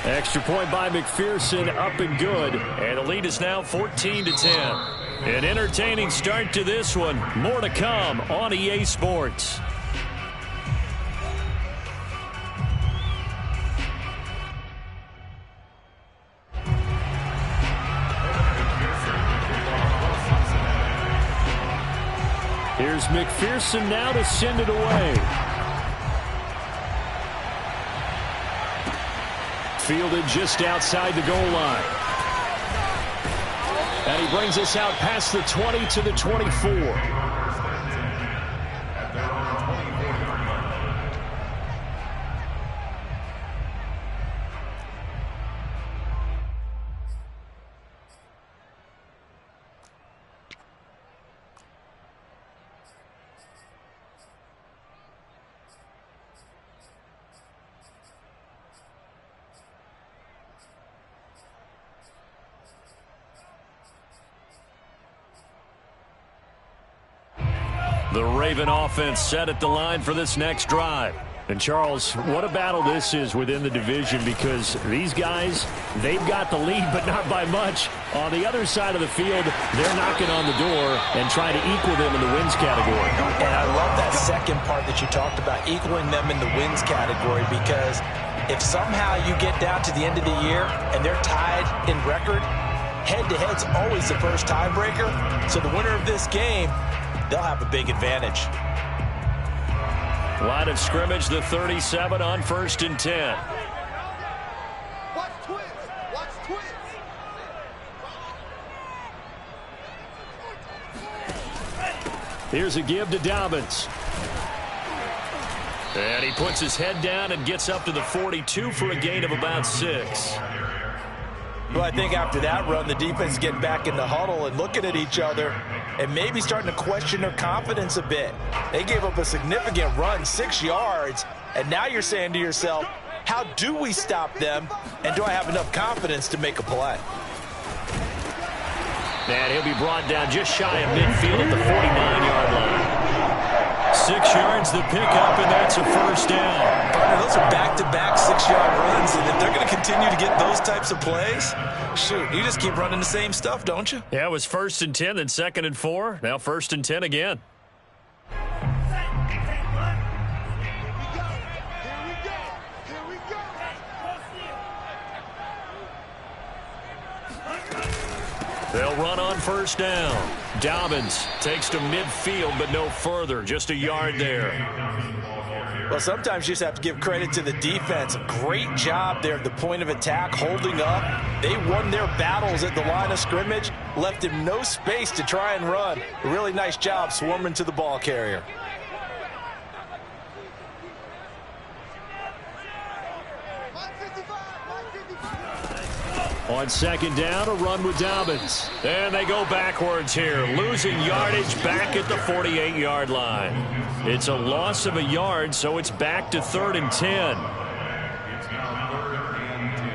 Extra point by McPherson, up and good. And the lead is now 14-10. An entertaining start to this one. More to come on EA Sports. Here's McPherson now to send it away. Fielded just outside the goal line. And he brings us out past the 20 to the 24. The Raven offense set at the line for this next drive. And, Charles, what a battle this is within the division, because these guys, they've got the lead, but not by much. On the other side of the field, they're knocking on the door and trying to equal them in the wins category. And I love that second part that you talked about, equaling them in the wins category, because if somehow you get down to the end of the year and they're tied in record, head-to-head's always the first tiebreaker. So the winner of this game, they'll have a big advantage. Line of scrimmage, the 37 on 1st and 10. Watch twins. Watch twins. Here's a give to Dobbins. And he puts his head down and gets up to the 42 for a gain of about 6. Well, I think after that run, the defense is getting back in the huddle and looking at each other and maybe starting to question their confidence a bit. They gave up a significant run, 6 yards, and now you're saying to yourself, how do we stop them, and do I have enough confidence to make a play? And he'll be brought down just shy of midfield at the 49-yard line. 6 yards the pickup, and that's a first down. Partner, those are back-to-back 6-yard runs, and if they're going to continue to get those types of plays, shoot, you just keep running the same stuff, don't you? Yeah, it was 1st and 10, then 2nd and 4. Now 1st and 10 again. They'll run on 1st down. Dobbins takes to midfield, but no further. Just a yard there. Well, sometimes you just have to give credit to the defense. Great job there at the point of attack, holding up. They won their battles at the line of scrimmage, left him no space to try and run. A really nice job swarming to the ball carrier. On 2nd down, a run with Dobbins. And they go backwards here, losing yardage back at the 48-yard line. It's a loss of a yard, so it's back to 3rd and 10. It's now 3rd and 10.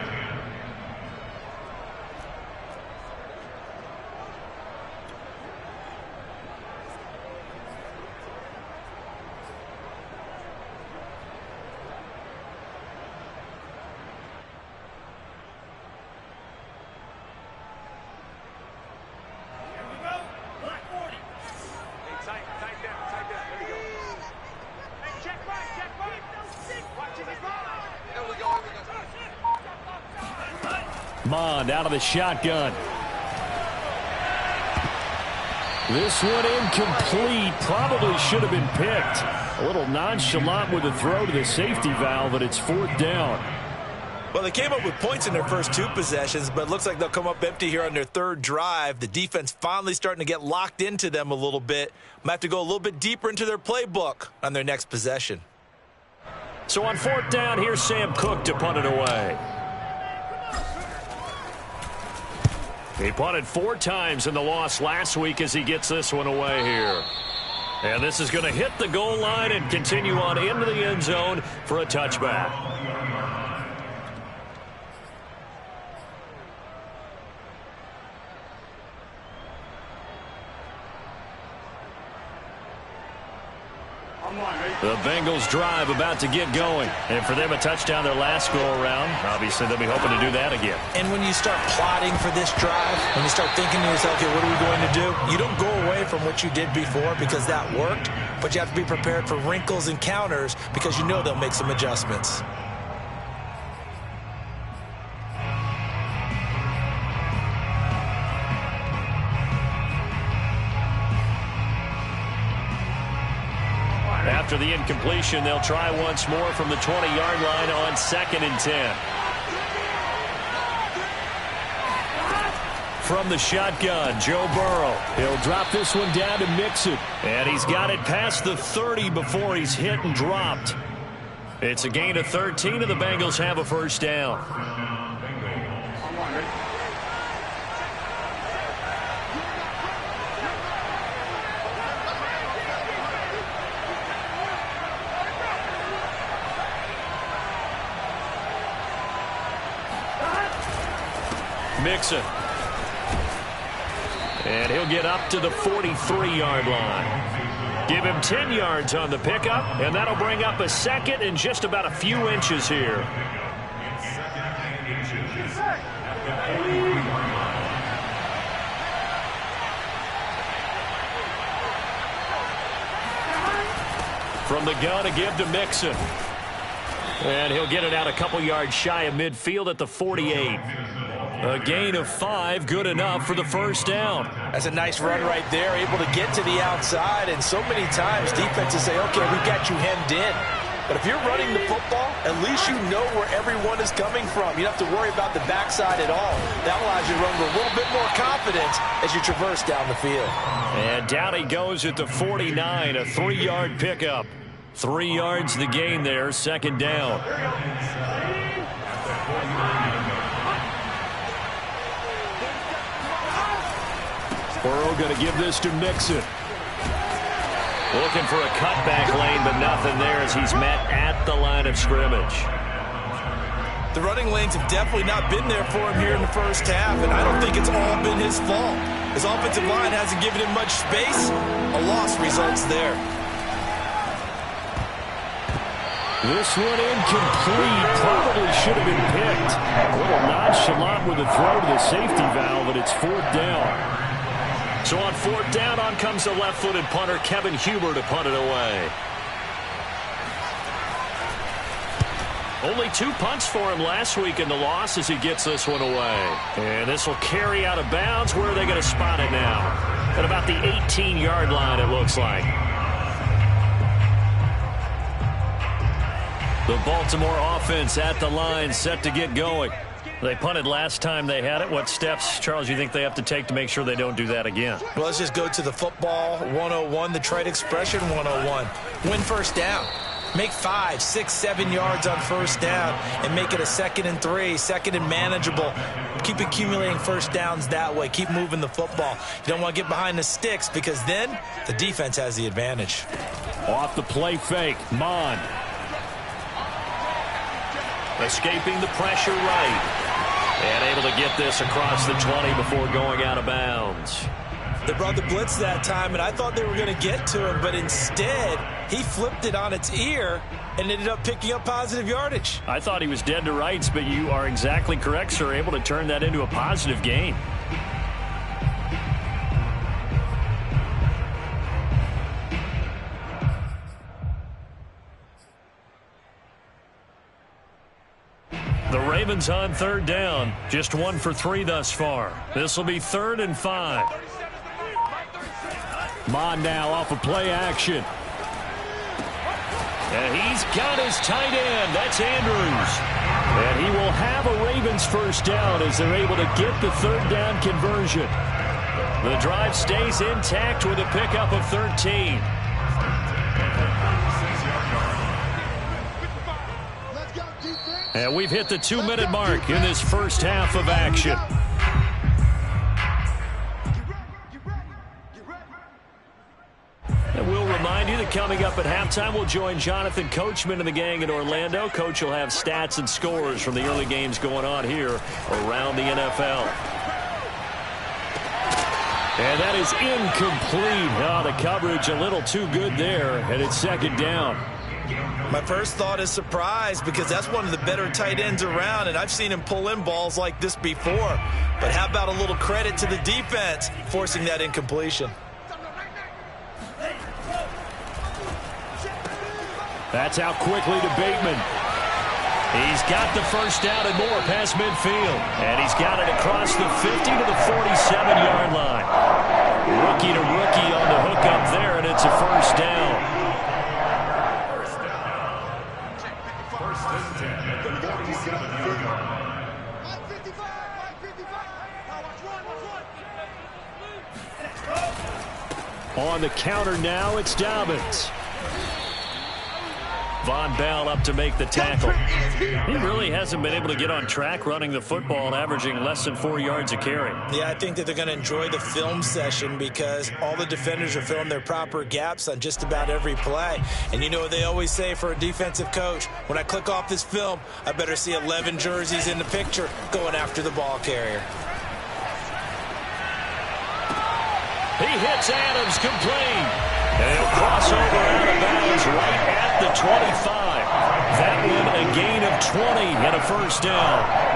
Mond out of the shotgun. This one incomplete. Probably should have been picked. A little nonchalant with the throw to the safety valve, but it's 4th down. Well, they came up with points in their first 2 possessions, but it looks like they'll come up empty here on their 3rd drive. The defense finally starting to get locked into them a little bit. Might have to go a little bit deeper into their playbook on their next possession. So on 4th down, here's Sam Cook to punt it away. He punted 4 times in the loss last week as he gets this one away here. And this is going to hit the goal line and continue on into the end zone for a touchback. The Bengals drive about to get going. And for them, a touchdown their last go-around. Obviously, they'll be hoping to do that again. And when you start plotting for this drive, when you start thinking to yourself, okay, what are we going to do? You don't go away from what you did before because that worked, but you have to be prepared for wrinkles and counters because you know they'll make some adjustments. After the incompletion, they'll try once more from the 20-yard line on 2nd and 10. From the shotgun, Joe Burrow. He'll drop this one down to Mixon. And he's got it past the 30 before he's hit and dropped. It's a gain of 13, and the Bengals have a 1st down. Mixon. And he'll get up to the 43-yard line. Give him 10 yards on the pickup, and that'll bring up a second and just about a few inches here. From the gun, a give to Mixon. And he'll get it out a couple yards shy of midfield at the 48. A gain of 5, good enough for the first down. That's a nice run right there, able to get to the outside. And so many times defenses say, okay, we've got you hemmed in. But if you're running the football, at least you know where everyone is coming from. You don't have to worry about the backside at all. That allows you to run with a little bit more confidence as you traverse down the field. And down he goes at the 49, a 3-yard pickup. 3 yards the gain there, second down. Burrow going to give this to Mixon. Looking for a cutback lane, but nothing there as he's met at the line of scrimmage. The running lanes have definitely not been there for him here in the first half, and I don't think it's all been his fault. His offensive line hasn't given him much space. A loss results there. This one incomplete. Probably should have been picked. A little nonchalant with a throw to the safety valve, and it's 4th down. So on 4th down, on comes the left-footed punter, Kevin Huber, to punt it away. Only 2 punts for him last week in the loss as he gets this one away. And this will carry out of bounds. Where are they going to spot it now? At about the 18-yard line, it looks like. The Baltimore offense at the line, set to get going. They punted last time they had it. What steps, Charles, you think they have to take to make sure they don't do that again? Well, let's just go to the football 101, the trade expression 101. Win first down. Make 5, 6, 7 yards on first down and make it a 2nd and 3, 2nd and manageable. Keep accumulating first downs that way. Keep moving the football. You don't want to get behind the sticks because then the defense has the advantage. Off the play fake, Mon. Escaping the pressure right. And able to get this across the 20 before going out of bounds. They brought the blitz that time, and I thought they were going to get to him, but instead, he flipped it on its ear and ended up picking up positive yardage. I thought he was dead to rights, but you are exactly correct, sir. Able to turn that into a positive gain. The Ravens on 3rd down. Just 1 for 3 thus far. This will be 3rd and 5. Mon now off of play action. And he's got his tight end. That's Andrews. And he will have a Ravens first down as they're able to get the 3rd down conversion. The drive stays intact with a pickup of 13. And we've hit the 2-minute mark in this first half of action. And we'll remind you that coming up at halftime, we'll join Jonathan Coachman and the gang in Orlando. Coach will have stats and scores from the early games going on here around the NFL. And that is incomplete. Oh, the coverage a little too good there, and it's 2nd down. My first thought is surprise because that's one of the better tight ends around, and I've seen him pull in balls like this before. But how about a little credit to the defense forcing that incompletion? That's out quickly to Bateman. He's got the first down and more past midfield. And he's got it across the 50 to the 47-yard line. Rookie to rookie on the hook up there, and it's a first down. On the counter now, it's Dobbins. Von Bell up to make the tackle. He really hasn't been able to get on track running the football, averaging less than 4 yards a carry. Yeah, I think that they're going to enjoy the film session because all the defenders are filling their proper gaps on just about every play. And you know what they always say for a defensive coach? When I click off this film, I better see 11 jerseys in the picture going after the ball carrier. He hits Adams, complete. And he'll cross over out of bounds right at the 25. That one a gain of 20 and a first down.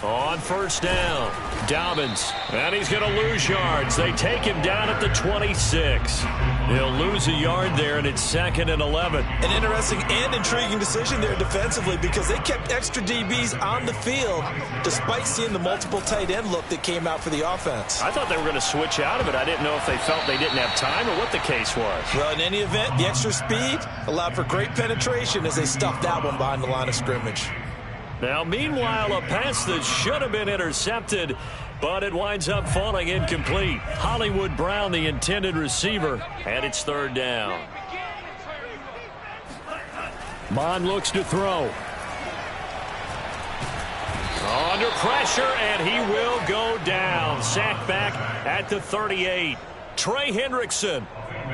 On first down, Dobbins, and he's going to lose yards. They take him down at the 26. He'll lose a yard there, and it's 2nd and 11. An interesting and intriguing decision there defensively because they kept extra DBs on the field despite seeing the multiple tight end look that came out for the offense. I thought they were going to switch out of it. I didn't know if they felt they didn't have time or what the case was. Well, in any event, the extra speed allowed for great penetration as they stuffed that one behind the line of scrimmage. Now, meanwhile, a pass that should have been intercepted, but it winds up falling incomplete. Hollywood Brown, the intended receiver, and it's 3rd down. Mond looks to throw. Under pressure, and he will go down. Sacked back at the 38. Trey Hendrickson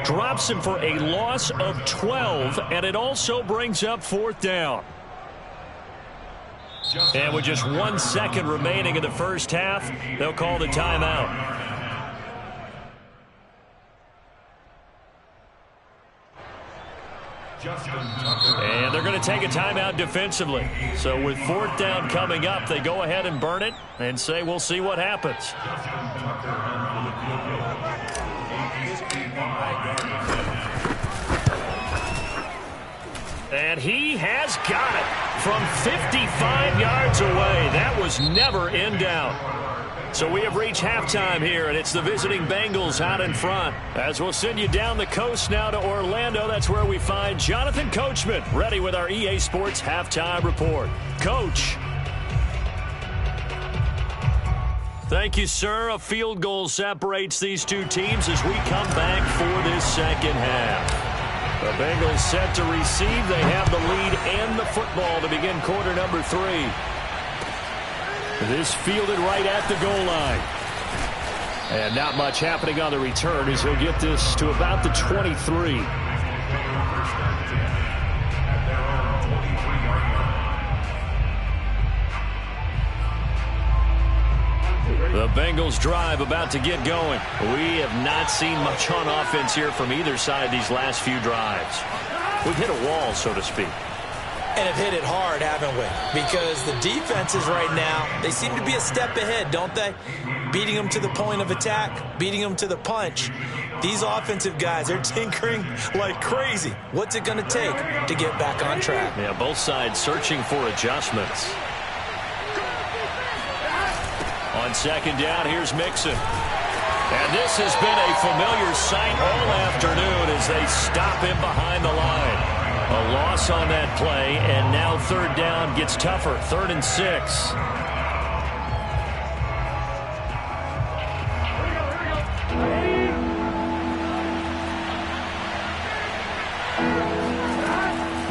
drops him for a loss of 12, and it also brings up 4th down. And with just 1 second remaining in the first half, they'll call the timeout. And they're going to take a timeout defensively. So with 4th down coming up, they go ahead and burn it and say we'll see what happens. And he has got it from 55 yards away. That was never in doubt. So we have reached halftime here, and it's the visiting Bengals out in front. As we'll send you down the coast now to Orlando, that's where we find Jonathan Coachman, ready with our EA Sports Halftime Report. Coach. Thank you, sir. A field goal separates these two teams as we come back for this second half. The Bengals set to receive. They have the lead and the football to begin quarter number 3. This fielded right at the goal line. And not much happening on the return as he'll get this to about the 23. The Bengals drive about to get going. We have not seen much on offense here from either side these last few drives. We've hit a wall, so to speak. And have hit it hard, haven't we? Because the defenses right now, they seem to be a step ahead, don't they? Beating them to the point of attack, beating them to the punch. These offensive guys, they're tinkering like crazy. What's it going to take to get back on track? Yeah, both sides searching for adjustments. On second down, here's Mixon. And this has been a familiar sight all afternoon as they stop him behind the line. A loss on that play, and now 3rd down gets tougher. 3rd and 6.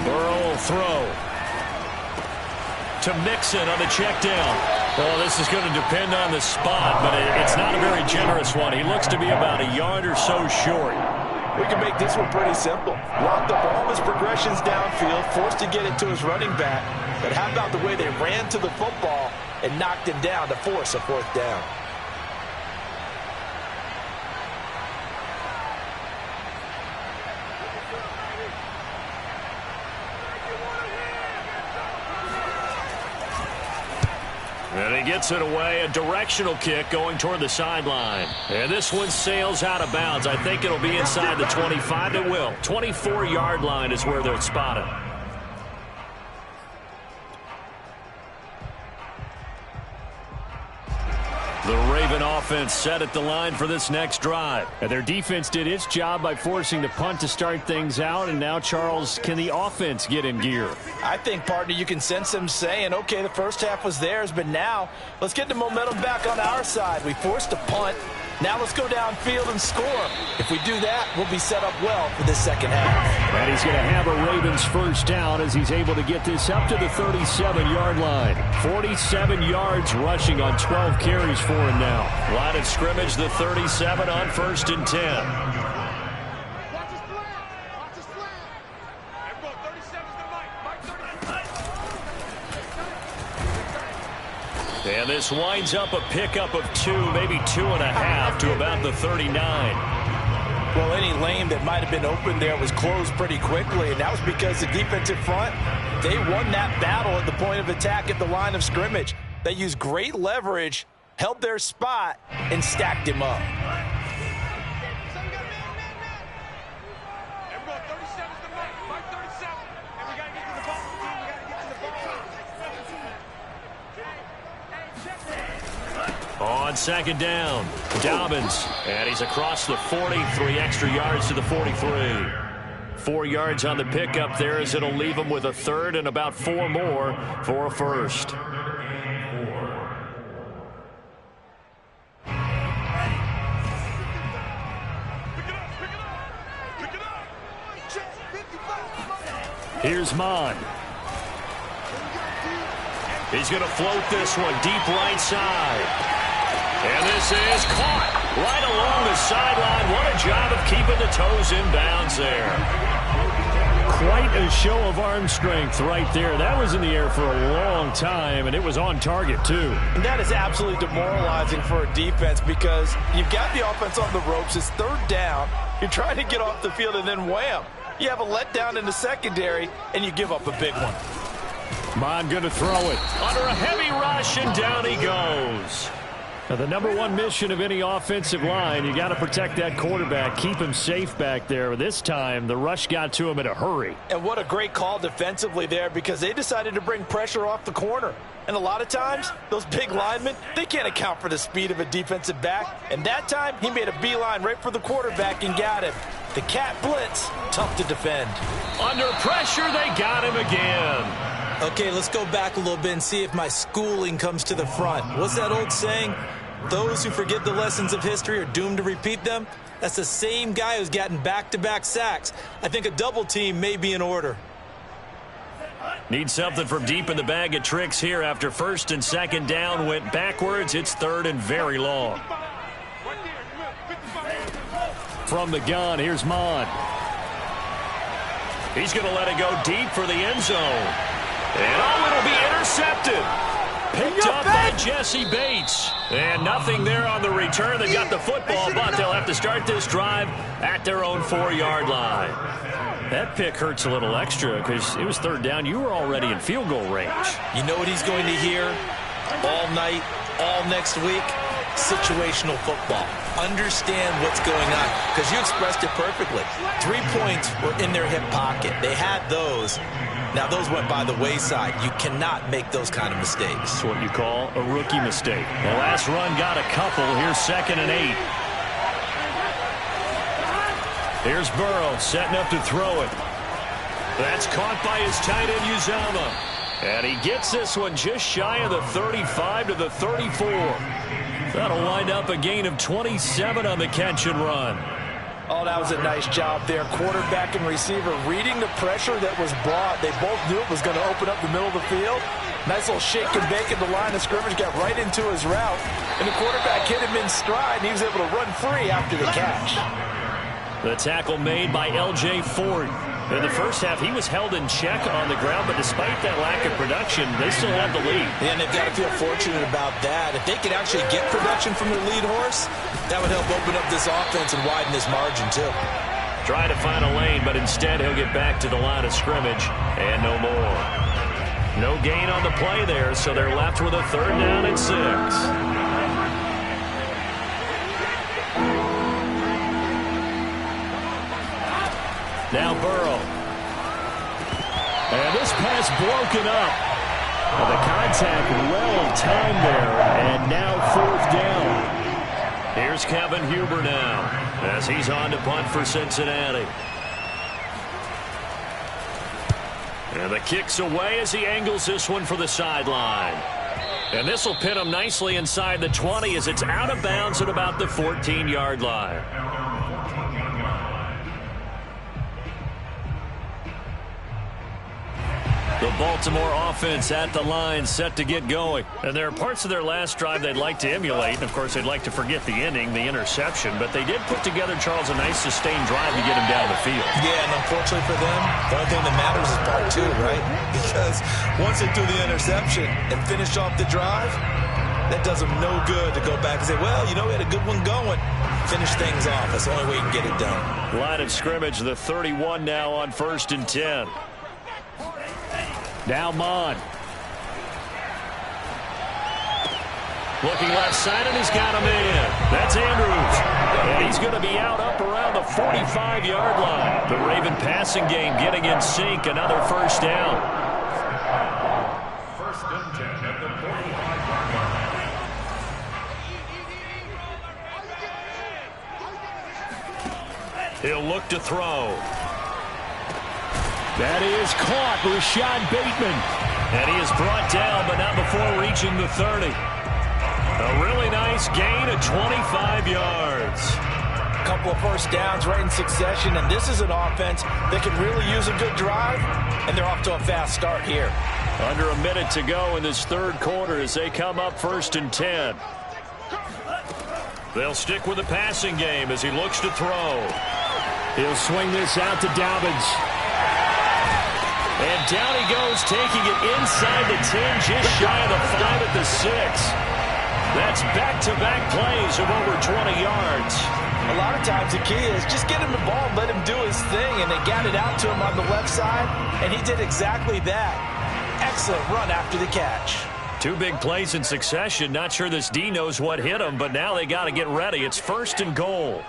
Burrow will throw to Mixon on the check down. Well, this is going to depend on the spot, but it's not a very generous one. He looks to be about a yard or so short. We can make this one pretty simple. Locked up all of his progressions downfield, forced to get it to his running back. But how about the way they ran to the football and knocked him down to force a 4th down? And he gets it away, a directional kick going toward the sideline. And this one sails out of bounds. I think it'll be inside the 25. It will. 24-yard line is where they'll spot it. The Raven offense set at the line for this next drive. And their defense did its job by forcing the punt to start things out. And now, Charles, can the offense get in gear? I think, partner, you can sense them saying, okay, the first half was theirs, but now let's get the momentum back on our side. We forced a punt. Now let's go downfield and score. If we do that, we'll be set up well for this second half. And he's going to have a Ravens first down as he's able to get this up to the 37-yard line. 47 yards rushing on 12 carries for him now. Line of scrimmage, the 37 on 1st and 10. And this winds up a pickup of 2, maybe 2.5 to about the 39. Well, any lane that might have been open there was closed pretty quickly, and that was because the defensive front, they won that battle at the point of attack at the line of scrimmage. They used great leverage, held their spot, and stacked him up. On second down, Dobbins, and he's across the 40, 3 extra yards to the 43. 4 yards on the pickup there as it'll leave him with a third and about 4 more for a first. Here's Mond. He's going to float this one deep right side. And this is caught right along the sideline. What a job of keeping the toes in bounds there. Quite a show of arm strength right there. That was in the air for a long time, and it was on target, too. And that is absolutely demoralizing for a defense because you've got the offense on the ropes. It's third down. You're trying to get off the field, and then wham. You have a letdown in the secondary, and you give up a big one. Mond going to throw it. Under a heavy rush, and down he goes. Now, the number one mission of any offensive line, you got to protect that quarterback, keep him safe back there. This time, the rush got to him in a hurry. And what a great call defensively there because they decided to bring pressure off the corner. And a lot of times, those big linemen, they can't account for the speed of a defensive back. And that time, he made a beeline right for the quarterback and got him. The cat blitz, tough to defend. Under pressure, they got him again. Okay, let's go back a little bit and see if my schooling comes to the front. What's that old saying? Those who forget the lessons of history are doomed to repeat them. That's the same guy who's gotten back-to-back sacks. I think a double team may be in order. Need something from deep in the bag of tricks here after first and second down went backwards. It's third and very long. From the gun, here's Mond. He's going to let it go deep for the end zone. And oh, it'll be intercepted. Picked up by Jesse Bates. And nothing there on the return. They've got the football, but they'll have to start this drive at their own 4-yard line. That pick hurts a little extra because it was third down. You were already in field goal range. You know what he's going to hear all night, all next week? Situational football. Understand what's going on because you expressed it perfectly. 3 points were in their hip pocket. They had those. Now, those went by the wayside. You cannot make those kind of mistakes. That's what you call a rookie mistake. The last run got a couple. Here's 2nd and 8. Here's Burrow setting up to throw it. That's caught by his tight end, Uzomah. And he gets this one just shy of the 35 to the 34. That'll wind up a gain of 27 on the catch and run. Oh, that was a nice job there. Quarterback and receiver reading the pressure that was brought. They both knew it was going to open up the middle of the field. Nice little shake and bake at the line of scrimmage. Got right into his route. And the quarterback hit him in stride, and he was able to run free after the catch. The tackle made by L.J. Ford. In the first half, he was held in check on the ground, but despite that lack of production, they still have the lead. And they've got to feel fortunate about that. If they could actually get production from their lead horse, that would help open up this offense and widen this margin, too. Try to find a lane, but instead he'll get back to the line of scrimmage, and no more. No gain on the play there, so they're left with a 3rd down and 6. Now Burrow. And this pass broken up. And the contact well timed there. And now 4th down. Here's Kevin Huber now as he's on to punt for Cincinnati. And the kick's away as he angles this one for the sideline. And this will pin him nicely inside the 20 as it's out of bounds at about the 14-yard line. The Baltimore offense at the line, set to get going. And there are parts of their last drive they'd like to emulate. And, of course, they'd like to forget the ending, the interception. But they did put together, Charles, a nice sustained drive to get him down the field. Yeah, and unfortunately for them, the only thing that matters is part 2, right? Because once they threw the interception and finished off the drive, that does them no good to go back and say, well, you know, we had a good one going. Finish things off. That's the only way you can get it done. Line of scrimmage, the 31 now on 1st and 10. Now Mond. Looking left side, and he's got him in. That's Andrews. And he's going to be out up around the 45-yard line. The Raven passing game getting in sync. Another first down. 1st and 10 at the 45-yard line. He'll look to throw. That is caught. Rashad Bateman. And he is brought down, but not before reaching the 30. A really nice gain of 25 yards. A couple of first downs right in succession, and this is an offense that can really use a good drive, and they're off to a fast start here. Under a minute to go in this third quarter as they come up 1st and 10. They'll stick with the passing game as he looks to throw. He'll swing this out to Dobbins. And down he goes, taking it inside the 10, just shy of the 5 at the 6. That's back-to-back plays of over 20 yards. A lot of times the key is just get him the ball, let him do his thing, and they got it out to him on the left side, and he did exactly that. Excellent run after the catch. 2 big plays in succession. Not sure this D knows what hit him, but now they got to get ready. It's 1st and goal.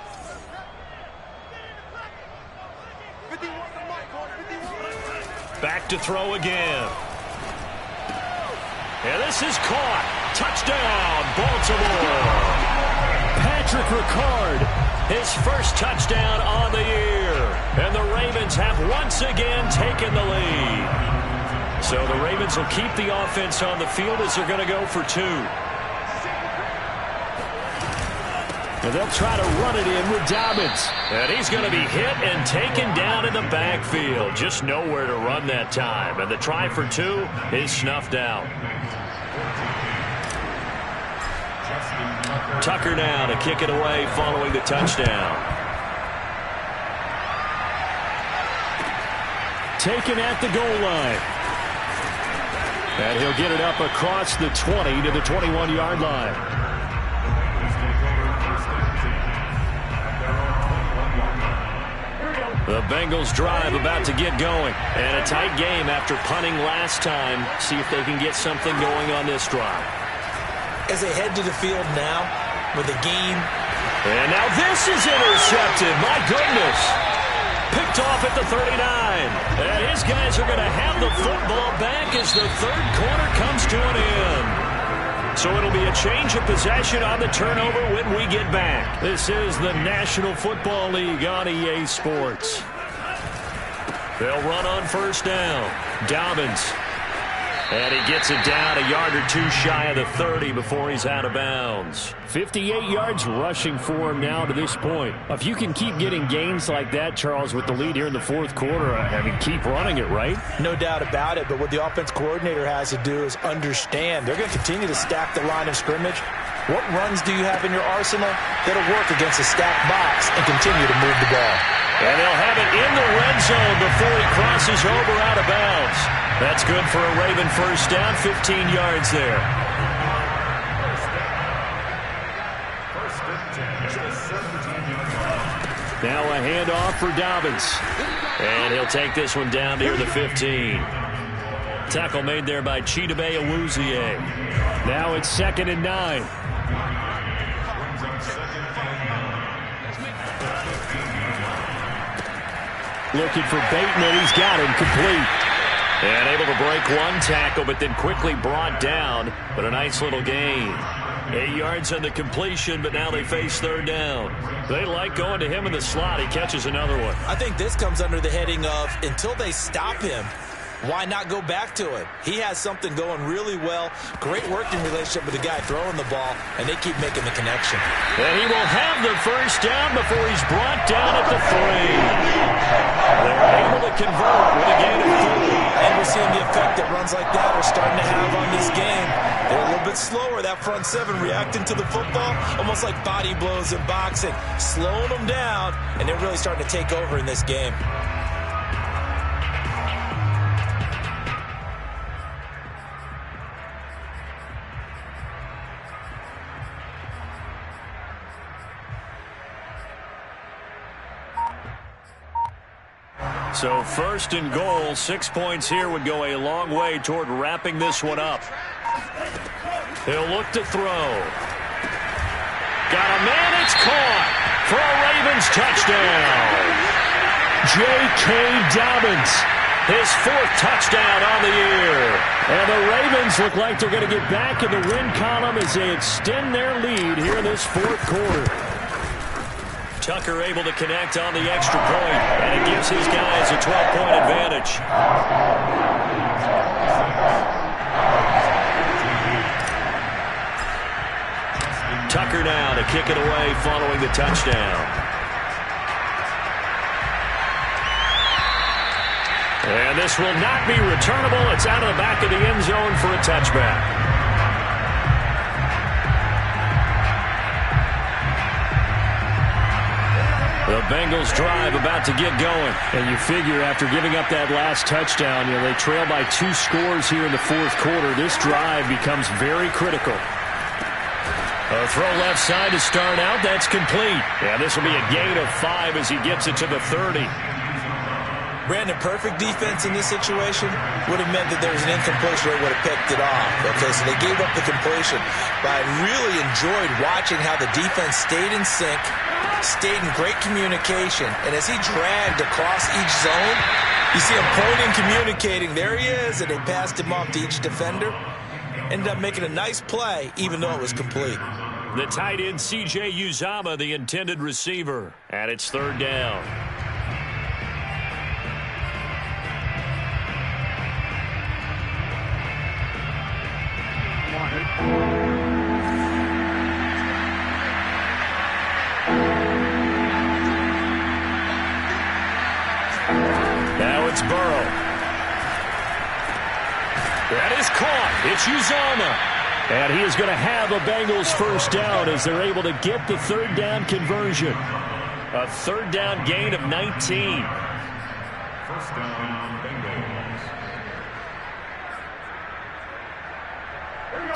Back to throw again. And this is caught. Touchdown, Baltimore. Patrick Ricard, his first touchdown on the year. And the Ravens have once again taken the lead. So the Ravens will keep the offense on the field as they're going to go for 2. And they'll try to run it in with Dobbins. And he's going to be hit and taken down in the backfield. Just nowhere to run that time. And the try for 2 is snuffed out. Tucker now to kick it away following the touchdown. Taken at the goal line. And he'll get it up across the 20 to the 21-yard line. The Bengals drive about to get going. And a tight game after punting last time. See if they can get something going on this drive. As they head to the field now with a gain. And now this is intercepted. My goodness. Picked off at the 39. And his guys are going to have the football back as the third quarter comes to an end. So it'll be a change of possession on the turnover when we get back. This is the National Football League on EA Sports. They'll run on 1st down. Dobbins. And he gets it down a yard or 2 shy of the 30 before he's out of bounds. 58 yards rushing for him now to this point. If you can keep getting gains like that, Charles, with the lead here in the fourth quarter, I mean, keep running it, right? No doubt about it, but what the offense coordinator has to do is understand. They're going to continue to stack the line of scrimmage. What runs do you have in your arsenal that'll work against a stacked box and continue to move the ball? And they'll have it in the red zone before he crosses over out of bounds. That's good for a Raven first down, 15 yards there. Now a handoff for Dobbins. And he'll take this one down near the 15. Tackle made there by Chidobe Awuzie. Now it's 2nd and 9. Looking for Bateman. He's got him complete. And able to break one tackle, but then quickly brought down. But a nice little gain. 8 yards on the completion, but now they face 3rd down. They like going to him in the slot. He catches another one. I think this comes under the heading of until they stop him, why not go back to him? He has something going really well. Great working relationship with the guy throwing the ball, and they keep making the connection. And he will have the first down before he's brought down at the 3. They're able to convert with a gain of 3. And we're seeing the effect that runs like that are starting to have on this game. They're a little bit slower, that front 7, reacting to the football, almost like body blows in boxing, slowing them down, and they're really starting to take over in this game. So first and goal, 6 points here would go a long way toward wrapping this one up. He'll look to throw. Got a man, it's caught for a Ravens touchdown. J.K. Dobbins, his 4th touchdown on the year. And the Ravens look like they're going to get back in the win column as they extend their lead here in this 4th quarter. Tucker able to connect on the extra point, and it gives his guys a 12-point advantage. Tucker now to kick it away following the touchdown. And this will not be returnable. It's out of the back of the end zone for a touchback. The Bengals drive about to get going. And you figure after giving up that last touchdown, they trail by 2 scores here in the 4th quarter. This drive becomes very critical. A throw left side to start out. That's complete. Yeah, this will be a gain of 5 as he gets it to the 30. Brandon, perfect defense in this situation would have meant that there was an incompletion or would have picked it off. Okay, so they gave up the completion. But I really enjoyed watching how the defense stayed in sync, stayed in great communication, and as he dragged across each zone, you see him pointing, communicating. There he is, and they passed him off to each defender. Ended up making a nice play, even though it was complete. The tight end, C.J. Uzomah, the intended receiver. And it's 3rd down. Now it's Burrow. That is caught. It's Uzomah. And he is going to have a Bengals 1st down as they're able to get the 3rd down conversion. A 3rd down gain of 19. 1st down, Bengals.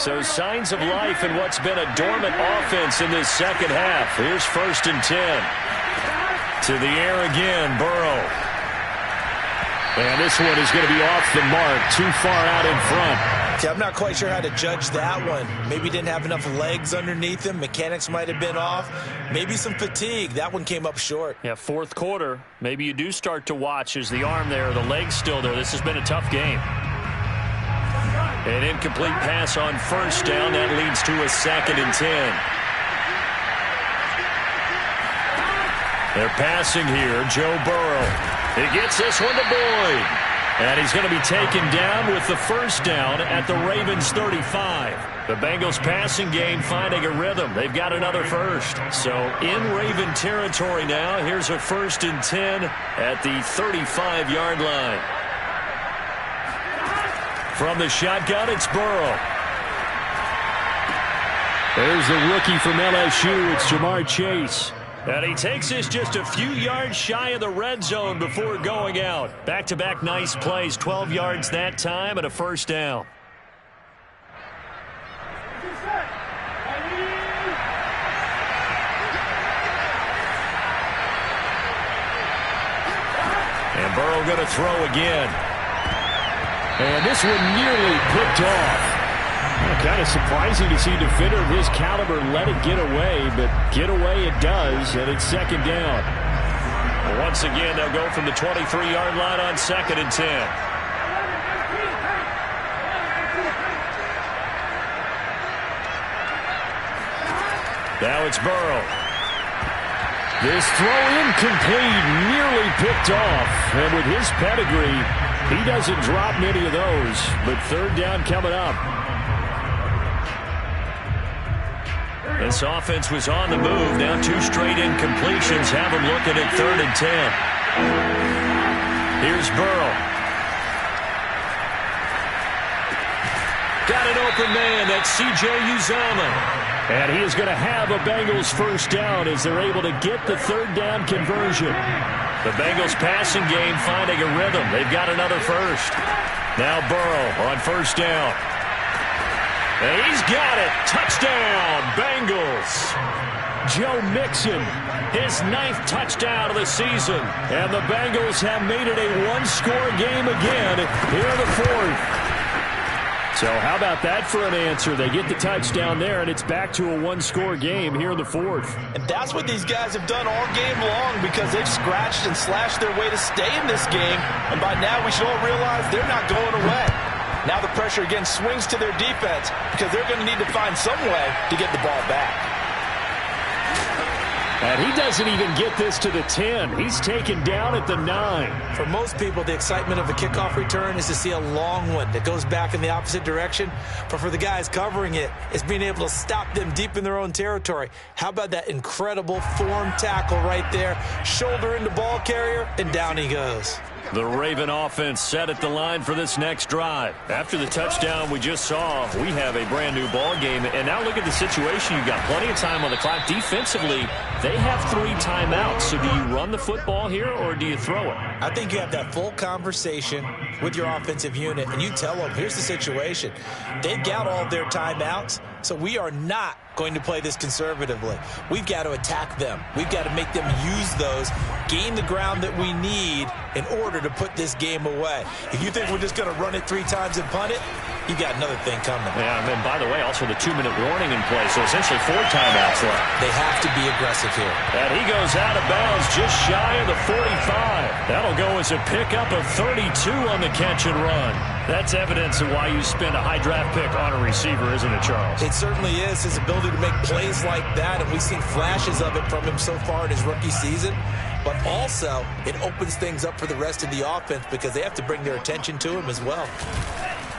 So signs of life in what's been a dormant offense in this 2nd half. Here's 1st and 10. To the air again, Burrow. And this one is going to be off the mark, too far out in front. Okay, I'm not quite sure how to judge that one. Maybe he didn't have enough legs underneath him. Mechanics might have been off. Maybe some fatigue. That one came up short. Yeah, 4th quarter. Maybe you do start to watch as the arm there, the leg's still there. This has been a tough game. An incomplete pass on 1st down. That leads to a 2nd and 10. They're passing here. Joe Burrow. He gets this one to Boyd. And he's going to be taken down with the 1st down at the Ravens 35. The Bengals passing game finding a rhythm. They've got another 1st. So in Raven territory now. Here's a 1st and 10 at the 35-yard line. From the shotgun, it's Burrow. There's the rookie from LSU. It's Jamar Chase. And he takes this just a few yards shy of the red zone before going out. Back-to-back nice plays, 12 yards that time and a 1st down. And Burrow going to throw again. And this one nearly picked off. Kind of surprising to see a defender of his caliber let it get away, but get away it does, and it's 2nd down. Once again, they'll go from the 23-yard line on 2nd and 10. Now it's Burrow. This throw incomplete, nearly picked off, and with his pedigree, he doesn't drop many of those, but 3rd down coming up. This offense was on the move. Now 2 straight incompletions have them looking at 3rd and 10. Here's Burrow. Got an open man. That's C.J. Uzomah. And he is going to have a Bengals 1st down as they're able to get the 3rd down conversion. The Bengals passing game finding a rhythm. They've got another 1st. Now Burrow on 1st down. And he's got it. Touchdown, Bengals. Joe Mixon, his 9th touchdown of the season. And the Bengals have made it a one-score game again here in the 4th. So how about that for an answer? They get the touchdown there, and it's back to a one-score game here in the 4th. And that's what these guys have done all game long because they've scratched and slashed their way to stay in this game. And by now, we should all realize they're not going away. Now the pressure again swings to their defense because they're going to need to find some way to get the ball back. And he doesn't even get this to the 10. He's taken down at the 9. For most people, the excitement of a kickoff return is to see a long one that goes back in the opposite direction. But for the guys covering it, it's being able to stop them deep in their own territory. How about that incredible form tackle right there? Shoulder into ball carrier, and down he goes. The Raven offense set at the line for this next drive. After the touchdown we just saw, we have a brand new ball game. And now look at the situation. You've got plenty of time on the clock. Defensively, they have 3 timeouts. So do you run the football here or do you throw it? I think you have that full conversation with your offensive unit, and you tell them, here's the situation. They've got all their timeouts, so we are not going to play this conservatively. We've got to attack them. We've got to make them use those, gain the ground that we need in order to put this game away. If you think we're just going to run it 3 times and punt it, you got another thing coming. Yeah, and then, by the way, also the 2-minute warning in play, so essentially 4 timeouts left. They have to be aggressive here. And he goes out of bounds just shy of the 45. That'll go as a pickup of 32 on the catch and run. That's evidence of why you spend a high draft pick on a receiver, isn't it, Charles? It certainly is. His ability to make plays like that, and we've seen flashes of it from him so far in his rookie season. But also, it opens things up for the rest of the offense because they have to bring their attention to him as well.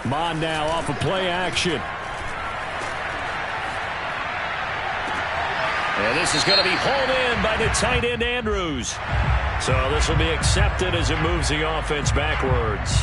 Mon now off of play action. And this is going to be hauled in by the tight end Andrews. So this will be accepted as it moves the offense backwards.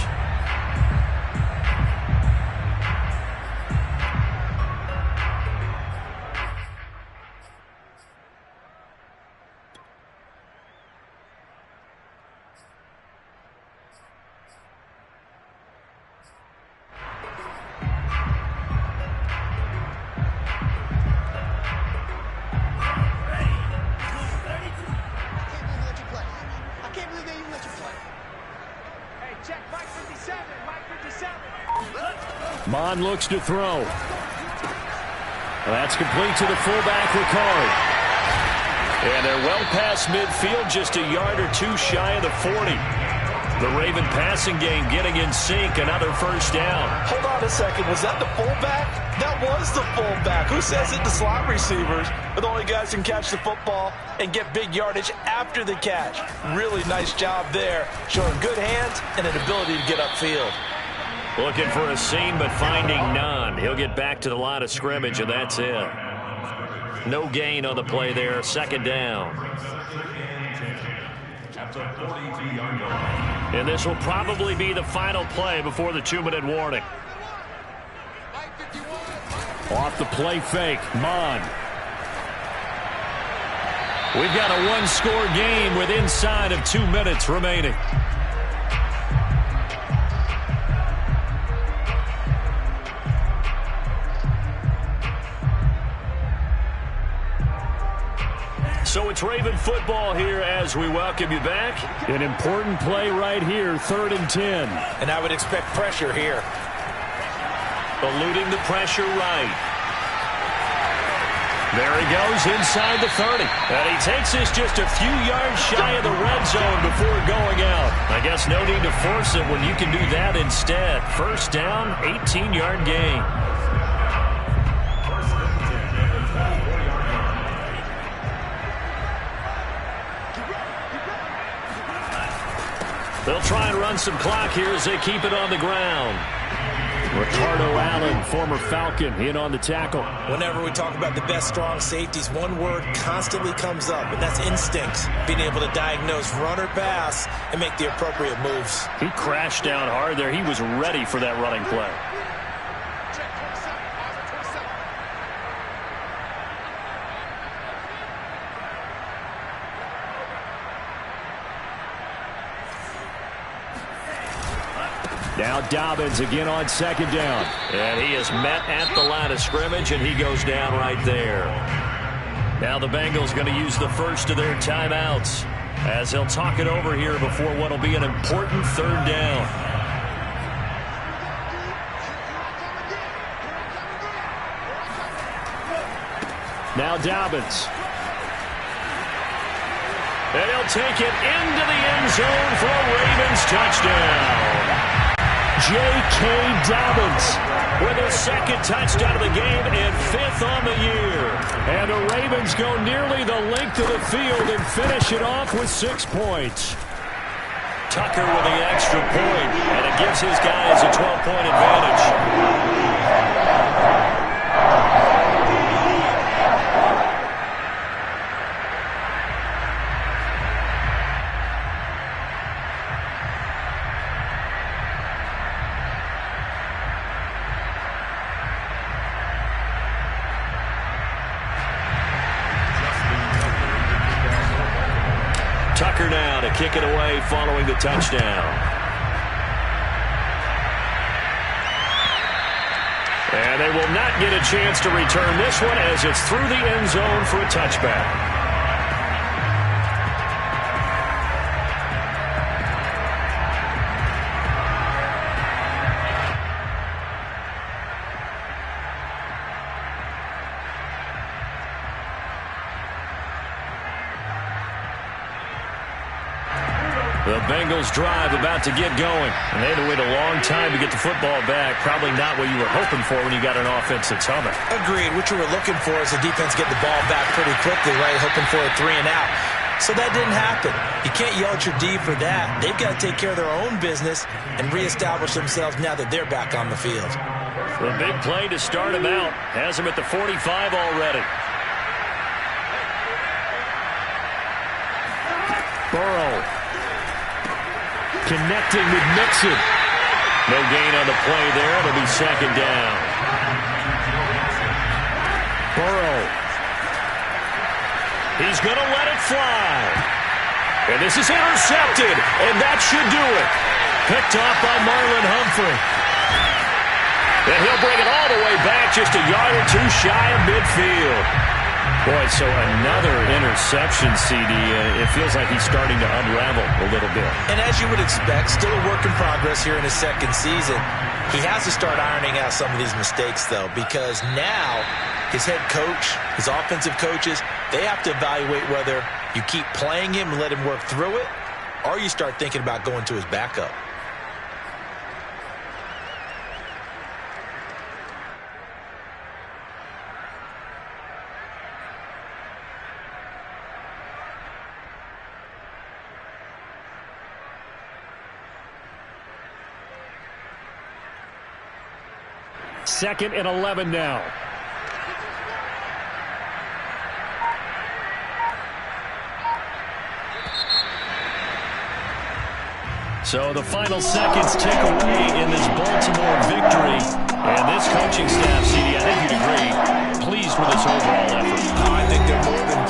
Mon looks to throw. That's complete to the fullback, Ricard. And they're well past midfield, just a yard or 2 shy of the 40. The Raven passing game getting in sync, another first down. Hold on a second, was that the fullback? That was the fullback. Who says it? The slot receivers are the only guys who can catch the football and get big yardage after the catch. Really nice job there, showing good hands and an ability to get upfield. Looking for a seam, but finding none. He'll get back to the line of scrimmage, and that's it. No gain on the play there. Second down. And this will probably be the final play before the 2-minute warning. Off the play fake, Mon. We've got a one-score game with inside of 2 minutes remaining. So it's Raven football here as we welcome you back. An important play right here, 3rd and 10. And I would expect pressure here. Eluding the pressure right. There he goes inside the 30. And he takes this just a few yards shy of the red zone before going out. I guess no need to force it when you can do that instead. First down, 18-yard gain. They'll try and run some clock here as they keep it on the ground. Ricardo Allen, former Falcon, in on the tackle. Whenever we talk about the best strong safeties, one word constantly comes up, and that's instincts. Being able to diagnose run or pass and make the appropriate moves. He crashed down hard there. He was ready for that running play. Now Dobbins again on second down. And he is met at the line of scrimmage, and he goes down right there. Now the Bengals going to use the first of their timeouts as they'll talk it over here before what will be an important third down. Now Dobbins. And he'll take it into the end zone for a Ravens touchdown. J.K. Dobbins with his second touchdown of the game and 5th on the year. And the Ravens go nearly the length of the field and finish it off with 6 points. Tucker with the extra point, and it gives his guys a 12-point advantage. Tucker now to kick it away following the touchdown. And they will not get a chance to return this one as it's through the end zone for a touchback. The Bengals drive about to get going. And they had to wait a long time to get the football back. Probably not what you were hoping for when you got an offense that's humming. Agreed. What you were looking for is the defense get the ball back pretty quickly, right? Hoping for a 3 and out. So that didn't happen. You can't yell at your D for that. They've got to take care of their own business and reestablish themselves now that they're back on the field. The big play to start him out. Has him at the 45 already. Burrow. Connecting with Mixon. No gain on the play there. It'll be second down. Burrow. He's going to let it fly. And this is intercepted. And that should do it. Picked off by Marlon Humphrey. And he'll bring it all the way back just a yard or two shy of midfield. Boy, so another interception, CD. It feels like he's starting to unravel a little bit. And as you would expect, still a work in progress here in his second season. He has to start ironing out some of these mistakes, though, because now his head coach, his offensive coaches, they have to evaluate whether you keep playing him and let him work through it, or you start thinking about going to his backup. Second and 11 now. So the final seconds tick away in this Baltimore victory. And this coaching staff, CD, I think you'd agree, pleased with this overall effort. I think they're more than